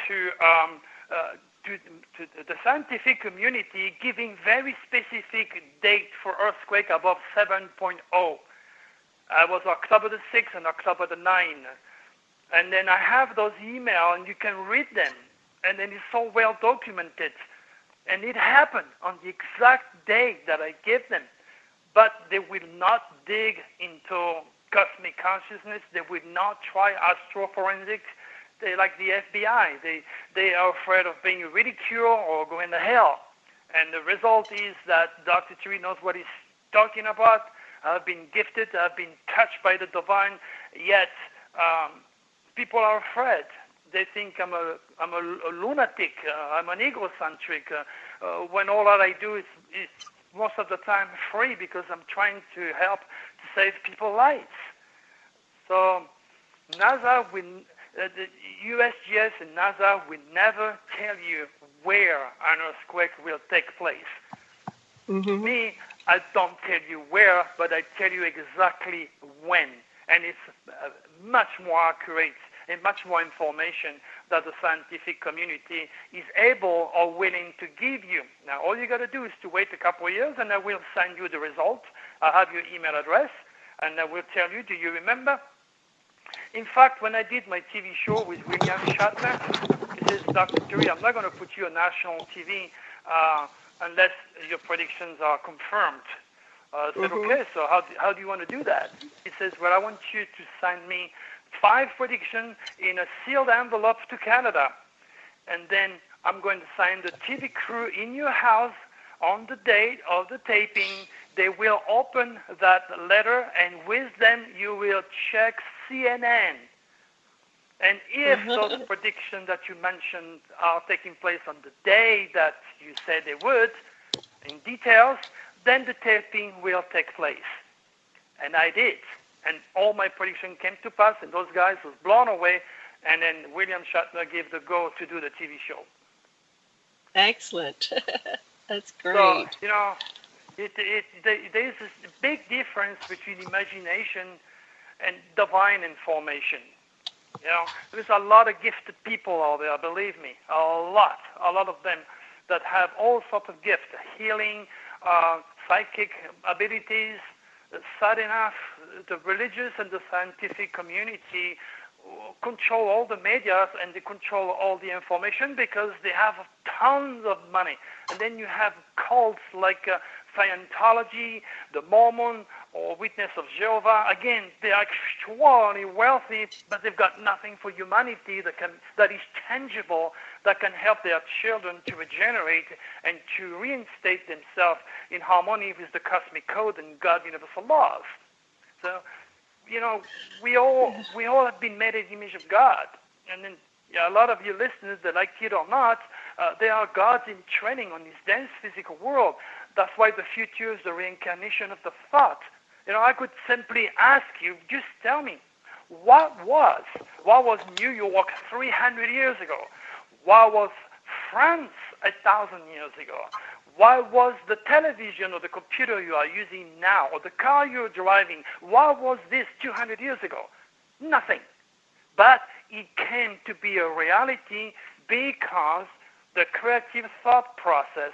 to the scientific community, giving very specific date for earthquake above 7.0. It was October the 6th and October the 9th. And then I have those emails, and you can read them. And then it's so well documented. And it happened on the exact day that I gave them. But they will not dig into cosmic consciousness. They will not try astroforensics. They like the FBI. They are afraid of being ridiculed or going to hell. And the result is that Dr. Turi knows what he's talking about. I've been gifted. I've been touched by the divine. Yet people are afraid. They think I'm a lunatic. I'm an egocentric. When all that I do is most of the time free, because I'm trying to help to save people's lives. So NASA the USGS and NASA will never tell you where an earthquake will take place. Mm-hmm. Me, I don't tell you where, but I tell you exactly when. And it's much more accurate and much more information that the scientific community is able or willing to give you. Now, all you got to do is to wait a couple of years, and I will send you the result. I have your email address, and I will tell you, do you remember? In fact, when I did my TV show with William Shatner, he says, Dr. Turi, I'm not going to put you on national TV unless your predictions are confirmed. I said, okay, so how do you want to do that? He says, well, I want you to send me 5 predictions in a sealed envelope to Canada. And then I'm going to sign the TV crew in your house on the date of the taping. They will open that letter, and with them you will check CNN. And if those predictions that you mentioned are taking place on the day that you said they would, in details, then the taping will take place. And I did. And all my predictions came to pass, and those guys was blown away. And then William Shatner gave the go to do the TV show. Excellent. That's great. So, you know, there's this big difference between imagination and divine information. You know, there's a lot of gifted people out there, believe me, a lot of them that have all sorts of gifts, healing, psychic abilities. Sad enough, the religious and the scientific community control all the media and they control all the information because they have tons of money. And then you have cults like Scientology, the Mormon, or Witness of Jehovah. Again, they are extraordinarily wealthy, but they've got nothing for humanity that is tangible, that can help their children to regenerate and to reinstate themselves in harmony with the cosmic code and God's universal laws. So, you know, we all have been made in the image of God. And then a lot of you listeners, that like it or not, they are gods in training on this dense physical world. That's why the future is the reincarnation of the thought. You know, I could simply ask you, just tell me, what was New York 300 years ago? What was France 1,000 years ago? What was the television or the computer you are using now, or the car you're driving? What was this 200 years ago? Nothing. But it came to be a reality because the creative thought process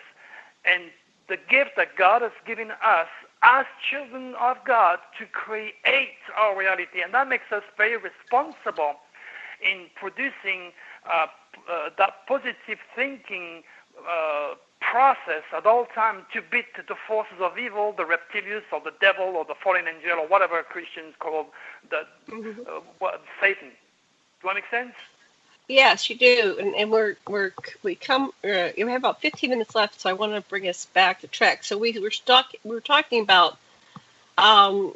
and the gift that God has given us as children of God to create our reality. And that makes us very responsible in producing that positive thinking process at all times to beat the forces of evil, the reptilius or the devil or the fallen angel or whatever Christians call Satan. Do that make sense? Yes, you do. And we have about 15 minutes left, so I want to bring us back to track. So we're talking about are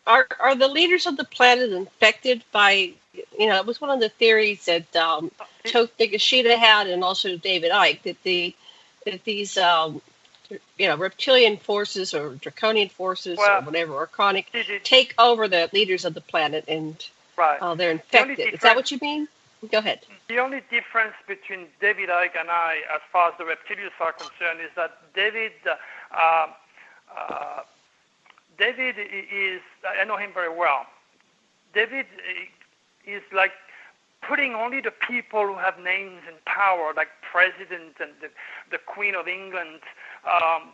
the leaders of the planet infected by, you know, it was one of the theories that Choate Nagashita had, and also David Icke, that these you know, reptilian forces or draconian forces or whatever, archonic, take over the leaders of the planet and they're infected. Is that what you mean? Go ahead. The only difference between David Icke and I, as far as the reptilians are concerned, is that David is, I know him very well. David is like putting only the people who have names and power, like President and the Queen of England,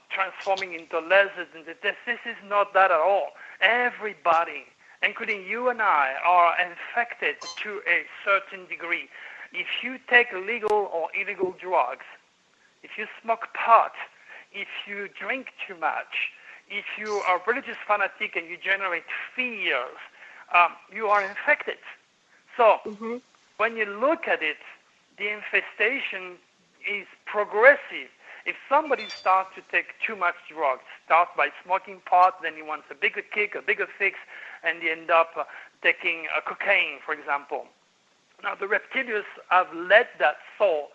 transforming into lizards. And this is not that at all. Everybody, including you and I, are infected to a certain degree. If you take legal or illegal drugs, if you smoke pot, if you drink too much, if you are a religious fanatic and you generate fears, you are infected. So when you look at it, the infestation is progressive. If somebody starts to take too much drugs, starts by smoking pot, then he wants a bigger kick, a bigger fix, and they end up taking cocaine, for example. Now, the reptilians have led that soul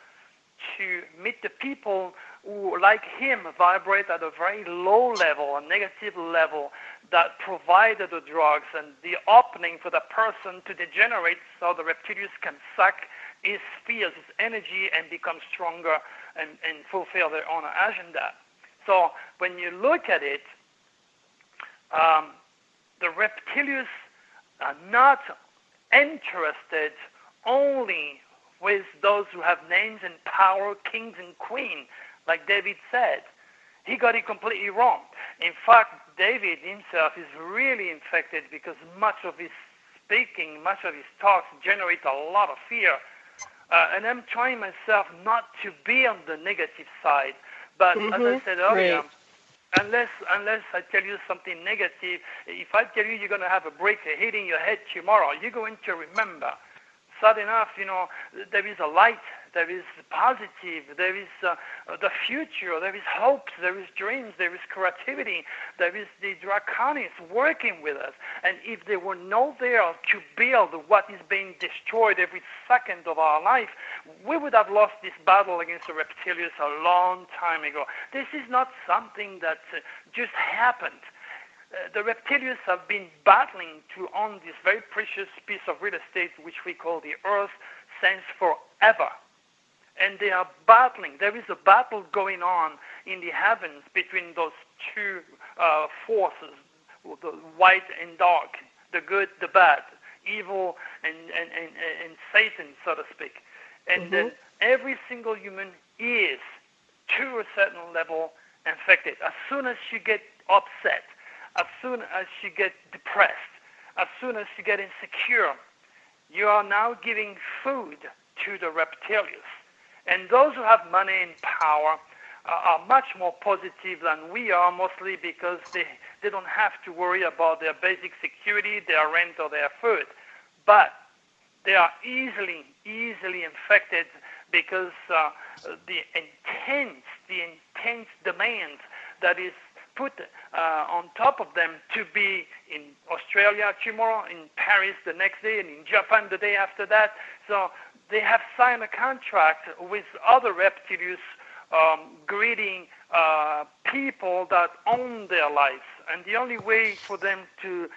to meet the people who, like him, vibrate at a very low level, a negative level, that provided the drugs and the opening for the person to degenerate so the reptilians can suck his fears, his energy, and become stronger and fulfill their own agenda. So when you look at it, the reptilians are not interested only with those who have names and power, kings and queens, like David said. He got it completely wrong. In fact, David himself is really infected because much of his speaking, much of his talks generate a lot of fear. And I'm trying myself not to be on the negative side. But as I said earlier, unless I tell you something negative, if I tell you you're going to have a brick hitting your head tomorrow, you're going to remember. Sad enough, there is a light, there is positive, there is the future, there is hopes, there is dreams, there is creativity, there is the draconis working with us. And if they were not there to build what is being destroyed every second of our life, we would have lost this battle against the reptilius a long time ago. This is not something that just happened. The reptilians have been battling to own this very precious piece of real estate, which we call the Earth, since forever. And they are battling. There is a battle going on in the heavens between those two forces, the white and dark, the good, the bad, evil and Satan, so to speak. And then every single human is, to a certain level, infected. As soon as you get upset, as soon as you get depressed, as soon as you get insecure, you are now giving food to the reptilians. And those who have money and power are much more positive than we are, mostly because they don't have to worry about their basic security, their rent, or their food. But they are easily infected because the intense demand that is put on top of them to be in Australia tomorrow, in Paris the next day, and in Japan the day after that. So they have signed a contract with other reptilians, greedy people that own their lives. And the only way for them to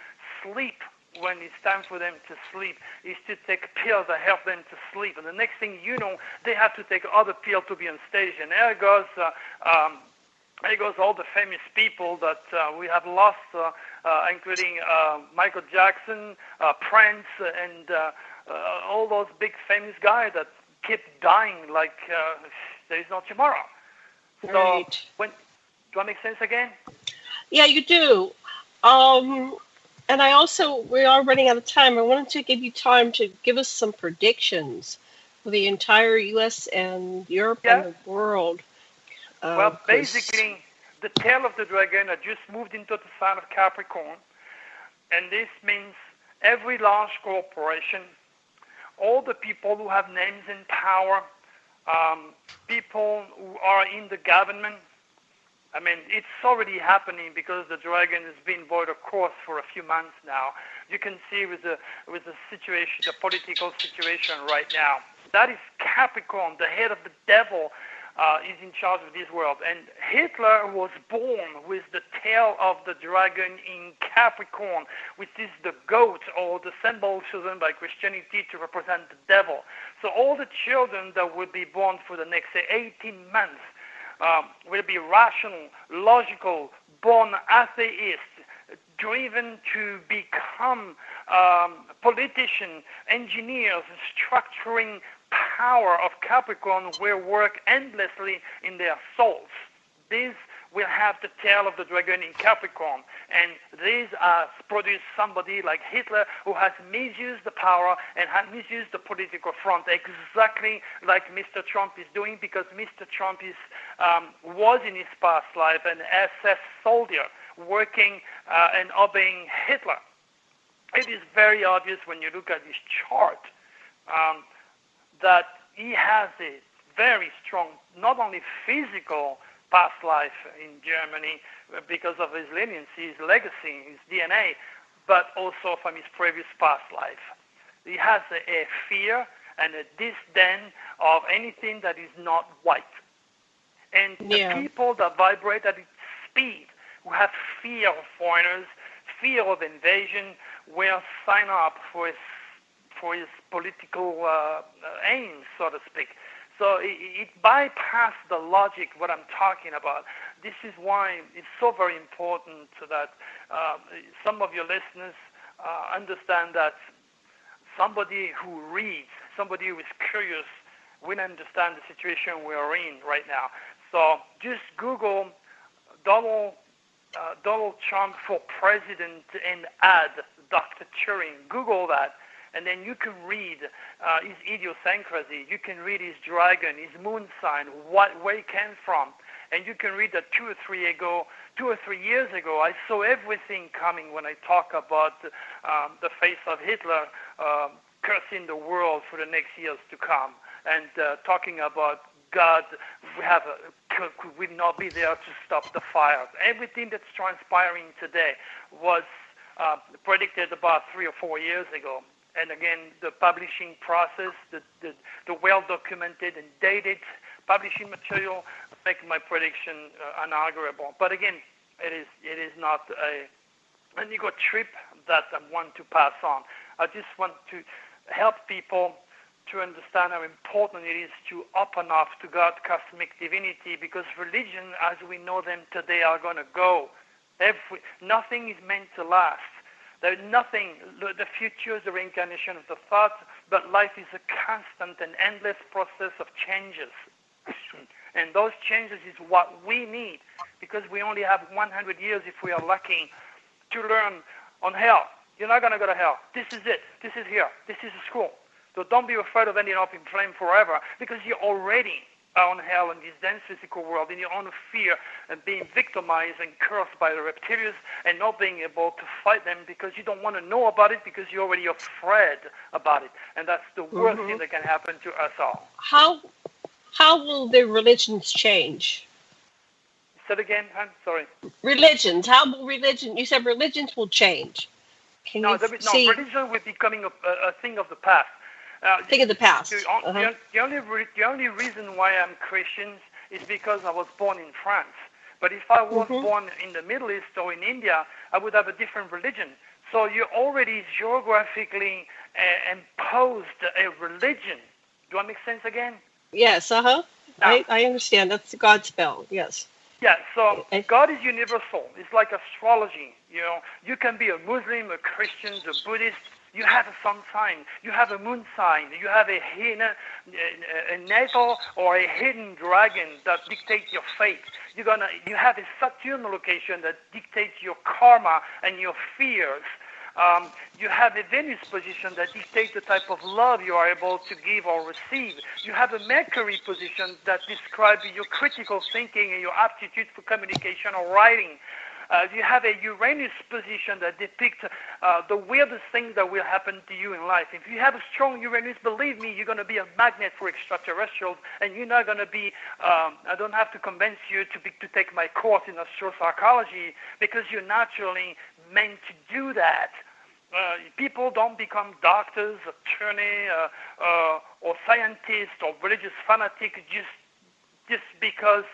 sleep when it's time for them to sleep is to take pills that help them to sleep. And the next thing you know, they have to take other pills to be on stage. And there goes all the famous people that we have lost, including Michael Jackson, Prince, and all those big famous guys that keep dying like there is no tomorrow. Right. So, do I make sense again? Yeah, you do. And we are running out of time. I wanted to give you time to give us some predictions for the entire U.S. and Europe and the world. Well, basically, the tail of the dragon had just moved into the sign of Capricorn, and this means every large corporation, all the people who have names and power, people who are in the government. I mean, it's already happening because the dragon has been void of course for a few months now. You can see with the situation, the political situation right now. That is Capricorn, the head of the devil, is in charge of this world. And Hitler was born with the tail of the dragon in Capricorn, which is the goat, or the symbol chosen by Christianity to represent the devil. So all the children that will be born for the next, say, 18 months will be rational, logical, born atheists, driven to become politicians, engineers, structuring power of Capricorn will work endlessly in their souls. These will have the tail of the dragon in Capricorn, and these produce somebody like Hitler who has misused the power and has misused the political front, exactly like Mr. Trump is doing, because Mr. Trump was in his past life an SS soldier working and obeying Hitler. It is very obvious when you look at this chart that he has a very strong, not only physical past life in Germany because of his leniency, his legacy, his DNA, but also from his previous past life. He has a fear and a disdain of anything that is not white. And the people that vibrate at its speed, who have fear of foreigners, fear of invasion, will sign up for his political aims, so to speak. So it bypassed the logic, what I'm talking about. This is why it's so very important that some of your listeners understand that somebody who reads, somebody who is curious, will understand the situation we are in right now. So just Google double Donald Trump for president and add Dr. Turing. Google that. And then you can read his idiosyncrasy. You can read his dragon, his moon sign, where he came from. And you can read that 2 or 3 years ago, I saw everything coming when I talk about the face of Hitler cursing the world for the next years to come, and talking about God will not be there to stop the fires. Everything that's transpiring today was predicted about 3 or 4 years ago. And again, the publishing process, the well-documented and dated publishing material make my prediction unarguable. But again, it is not an ego trip that I want to pass on. I just want to help people to understand how important it is to open up to God's cosmic divinity, because religion, as we know them today, are going to go. Nothing is meant to last. There's nothing, the future is the reincarnation of the thought, but life is a constant and endless process of changes. And those changes is what we need, because we only have 100 years, if we are lucky, to learn on hell. You're not going to go to hell. This is it. This is here. This is a school. So don't be afraid of ending up in flame forever, because you're already on hell in this dense physical world, in your own fear and being victimized and cursed by the reptilius and not being able to fight them because you don't want to know about it, because you're already afraid about it. And that's the worst thing that can happen to us all. How will the religions change? Say it again, I'm sorry. Religions. How will religion? You said religions will change. Religion will be becoming a thing of the past. Thing of the past. The only reason why I'm Christian is because I was born in France. But if I was born in the Middle East or in India, I would have a different religion. So you already geographically imposed a religion. Do I make sense again? Yes, I understand. That's the God spell, yes. Yeah, so God is universal. It's like astrology. You know, you can be a Muslim, a Christian, a Buddhist. You have a sun sign. You have a moon sign. You have a natal or a hidden dragon that dictates your fate. You have a Saturn location that dictates your karma and your fears. You have a Venus position that dictates the type of love you are able to give or receive. You have a Mercury position that describes your critical thinking and your aptitude for communication or writing. You have a Uranus position that depicts the weirdest things that will happen to you in life. If you have a strong Uranus, believe me, you're going to be a magnet for extraterrestrials, and you're not going to be, I don't have to convince you to take my course in astropsychology, because you're naturally meant to do that. People don't become doctors, attorneys, or scientists or religious fanatics just because.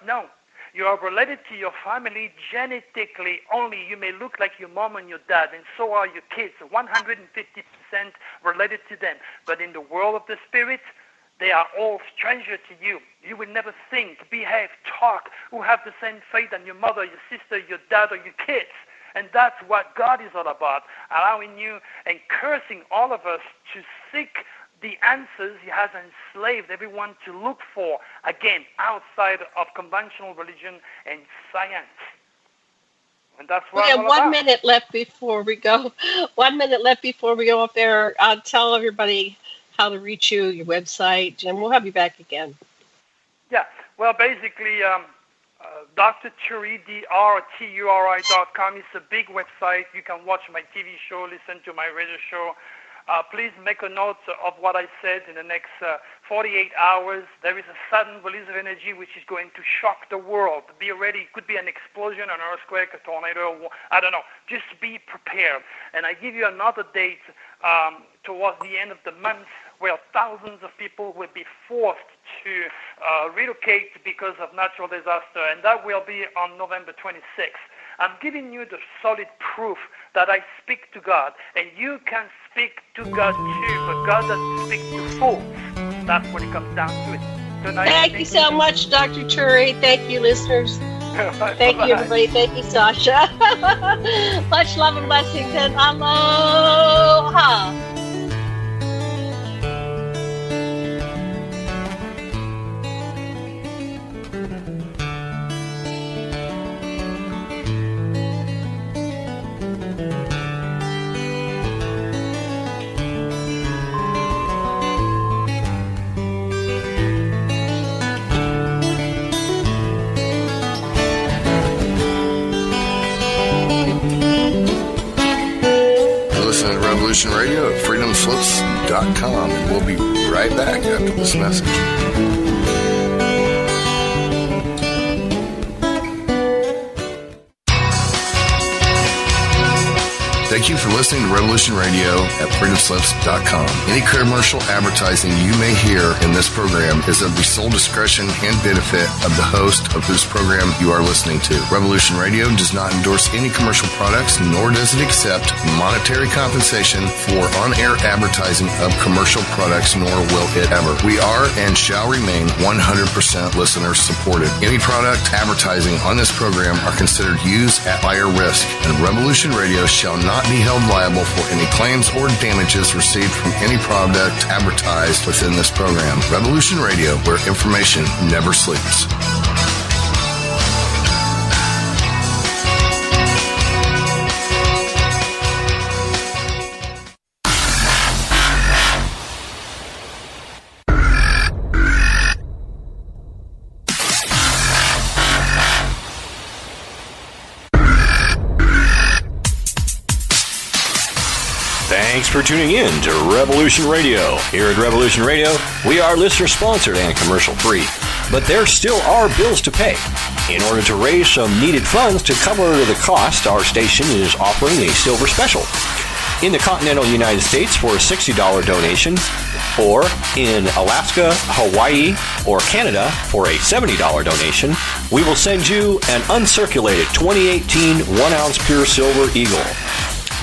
No, you are related to your family genetically only. You may look like your mom and your dad, and so are your kids. 150% related to them. But in the world of the spirit, they are all strangers to you. You will never think, behave, talk, who have the same faith as your mother, your sister, your dad, or your kids. And that's what God is all about, allowing you and cursing all of us to seek the answers He has enslaved everyone to look for, again, outside of conventional religion and science. And that's what I'm all about. 1 minute left before we go. 1 minute left before we go up there. I'll tell everybody how to reach you, your website, and we'll have you back again. Yeah, well, basically, Dr. Turi, DRTURI.com is a big website. You can watch my TV show, listen to my radio show. Please make a note of what I said. In the next 48 hours, there is a sudden release of energy which is going to shock the world. Be ready. It could be an explosion, an earthquake, a tornado, I don't know. Just be prepared. And I give you another date towards the end of the month, where thousands of people will be forced to relocate because of natural disaster, and that will be on November 26th. I'm giving you the solid proof that I speak to God, and you can speak to God too, but God doesn't speak to fools. That's what it comes down to it. Thank you so much, Dr. Turi. Thank you, listeners. Thank you, everybody. Thank you, Sasha. Much love and blessings, and aloha. Revolution Radio at freedomslips.com, and we'll be right back after this message. Thank you for listening to Revolution Radio at freedomslips.com. Any commercial advertising you may hear in this program is of the sole discretion and benefit of the host of whose program you are listening to. Revolution Radio does not endorse any commercial products, nor does it accept monetary compensation for on-air advertising of commercial products, nor will it ever. We are and shall remain 100% listener supported. Any product advertising on this program are considered used at buyer risk, and Revolution Radio shall not be held liable for any claims or damages received from any product advertised within this program. Revolution Radio, where information never sleeps. Thanks for tuning in to Revolution Radio. Here at Revolution Radio, we are listener-sponsored and commercial-free, but there still are bills to pay. In order to raise some needed funds to cover the cost, our station is offering a silver special. In the continental United States for a $60 donation, or in Alaska, Hawaii, or Canada for a $70 donation, we will send you an uncirculated 2018 1-ounce pure silver Eagle.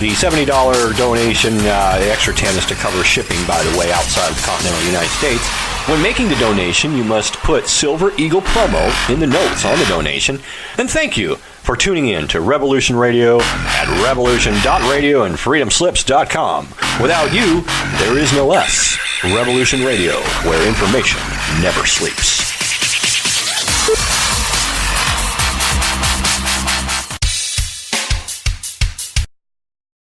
The $70 donation, the extra 10 is to cover shipping, by the way, outside of the continental United States. When making the donation, you must put Silver Eagle promo in the notes on the donation. And thank you for tuning in to Revolution Radio at revolution.radio and freedomslips.com. Without you, there is no us. Revolution Radio, where information never sleeps.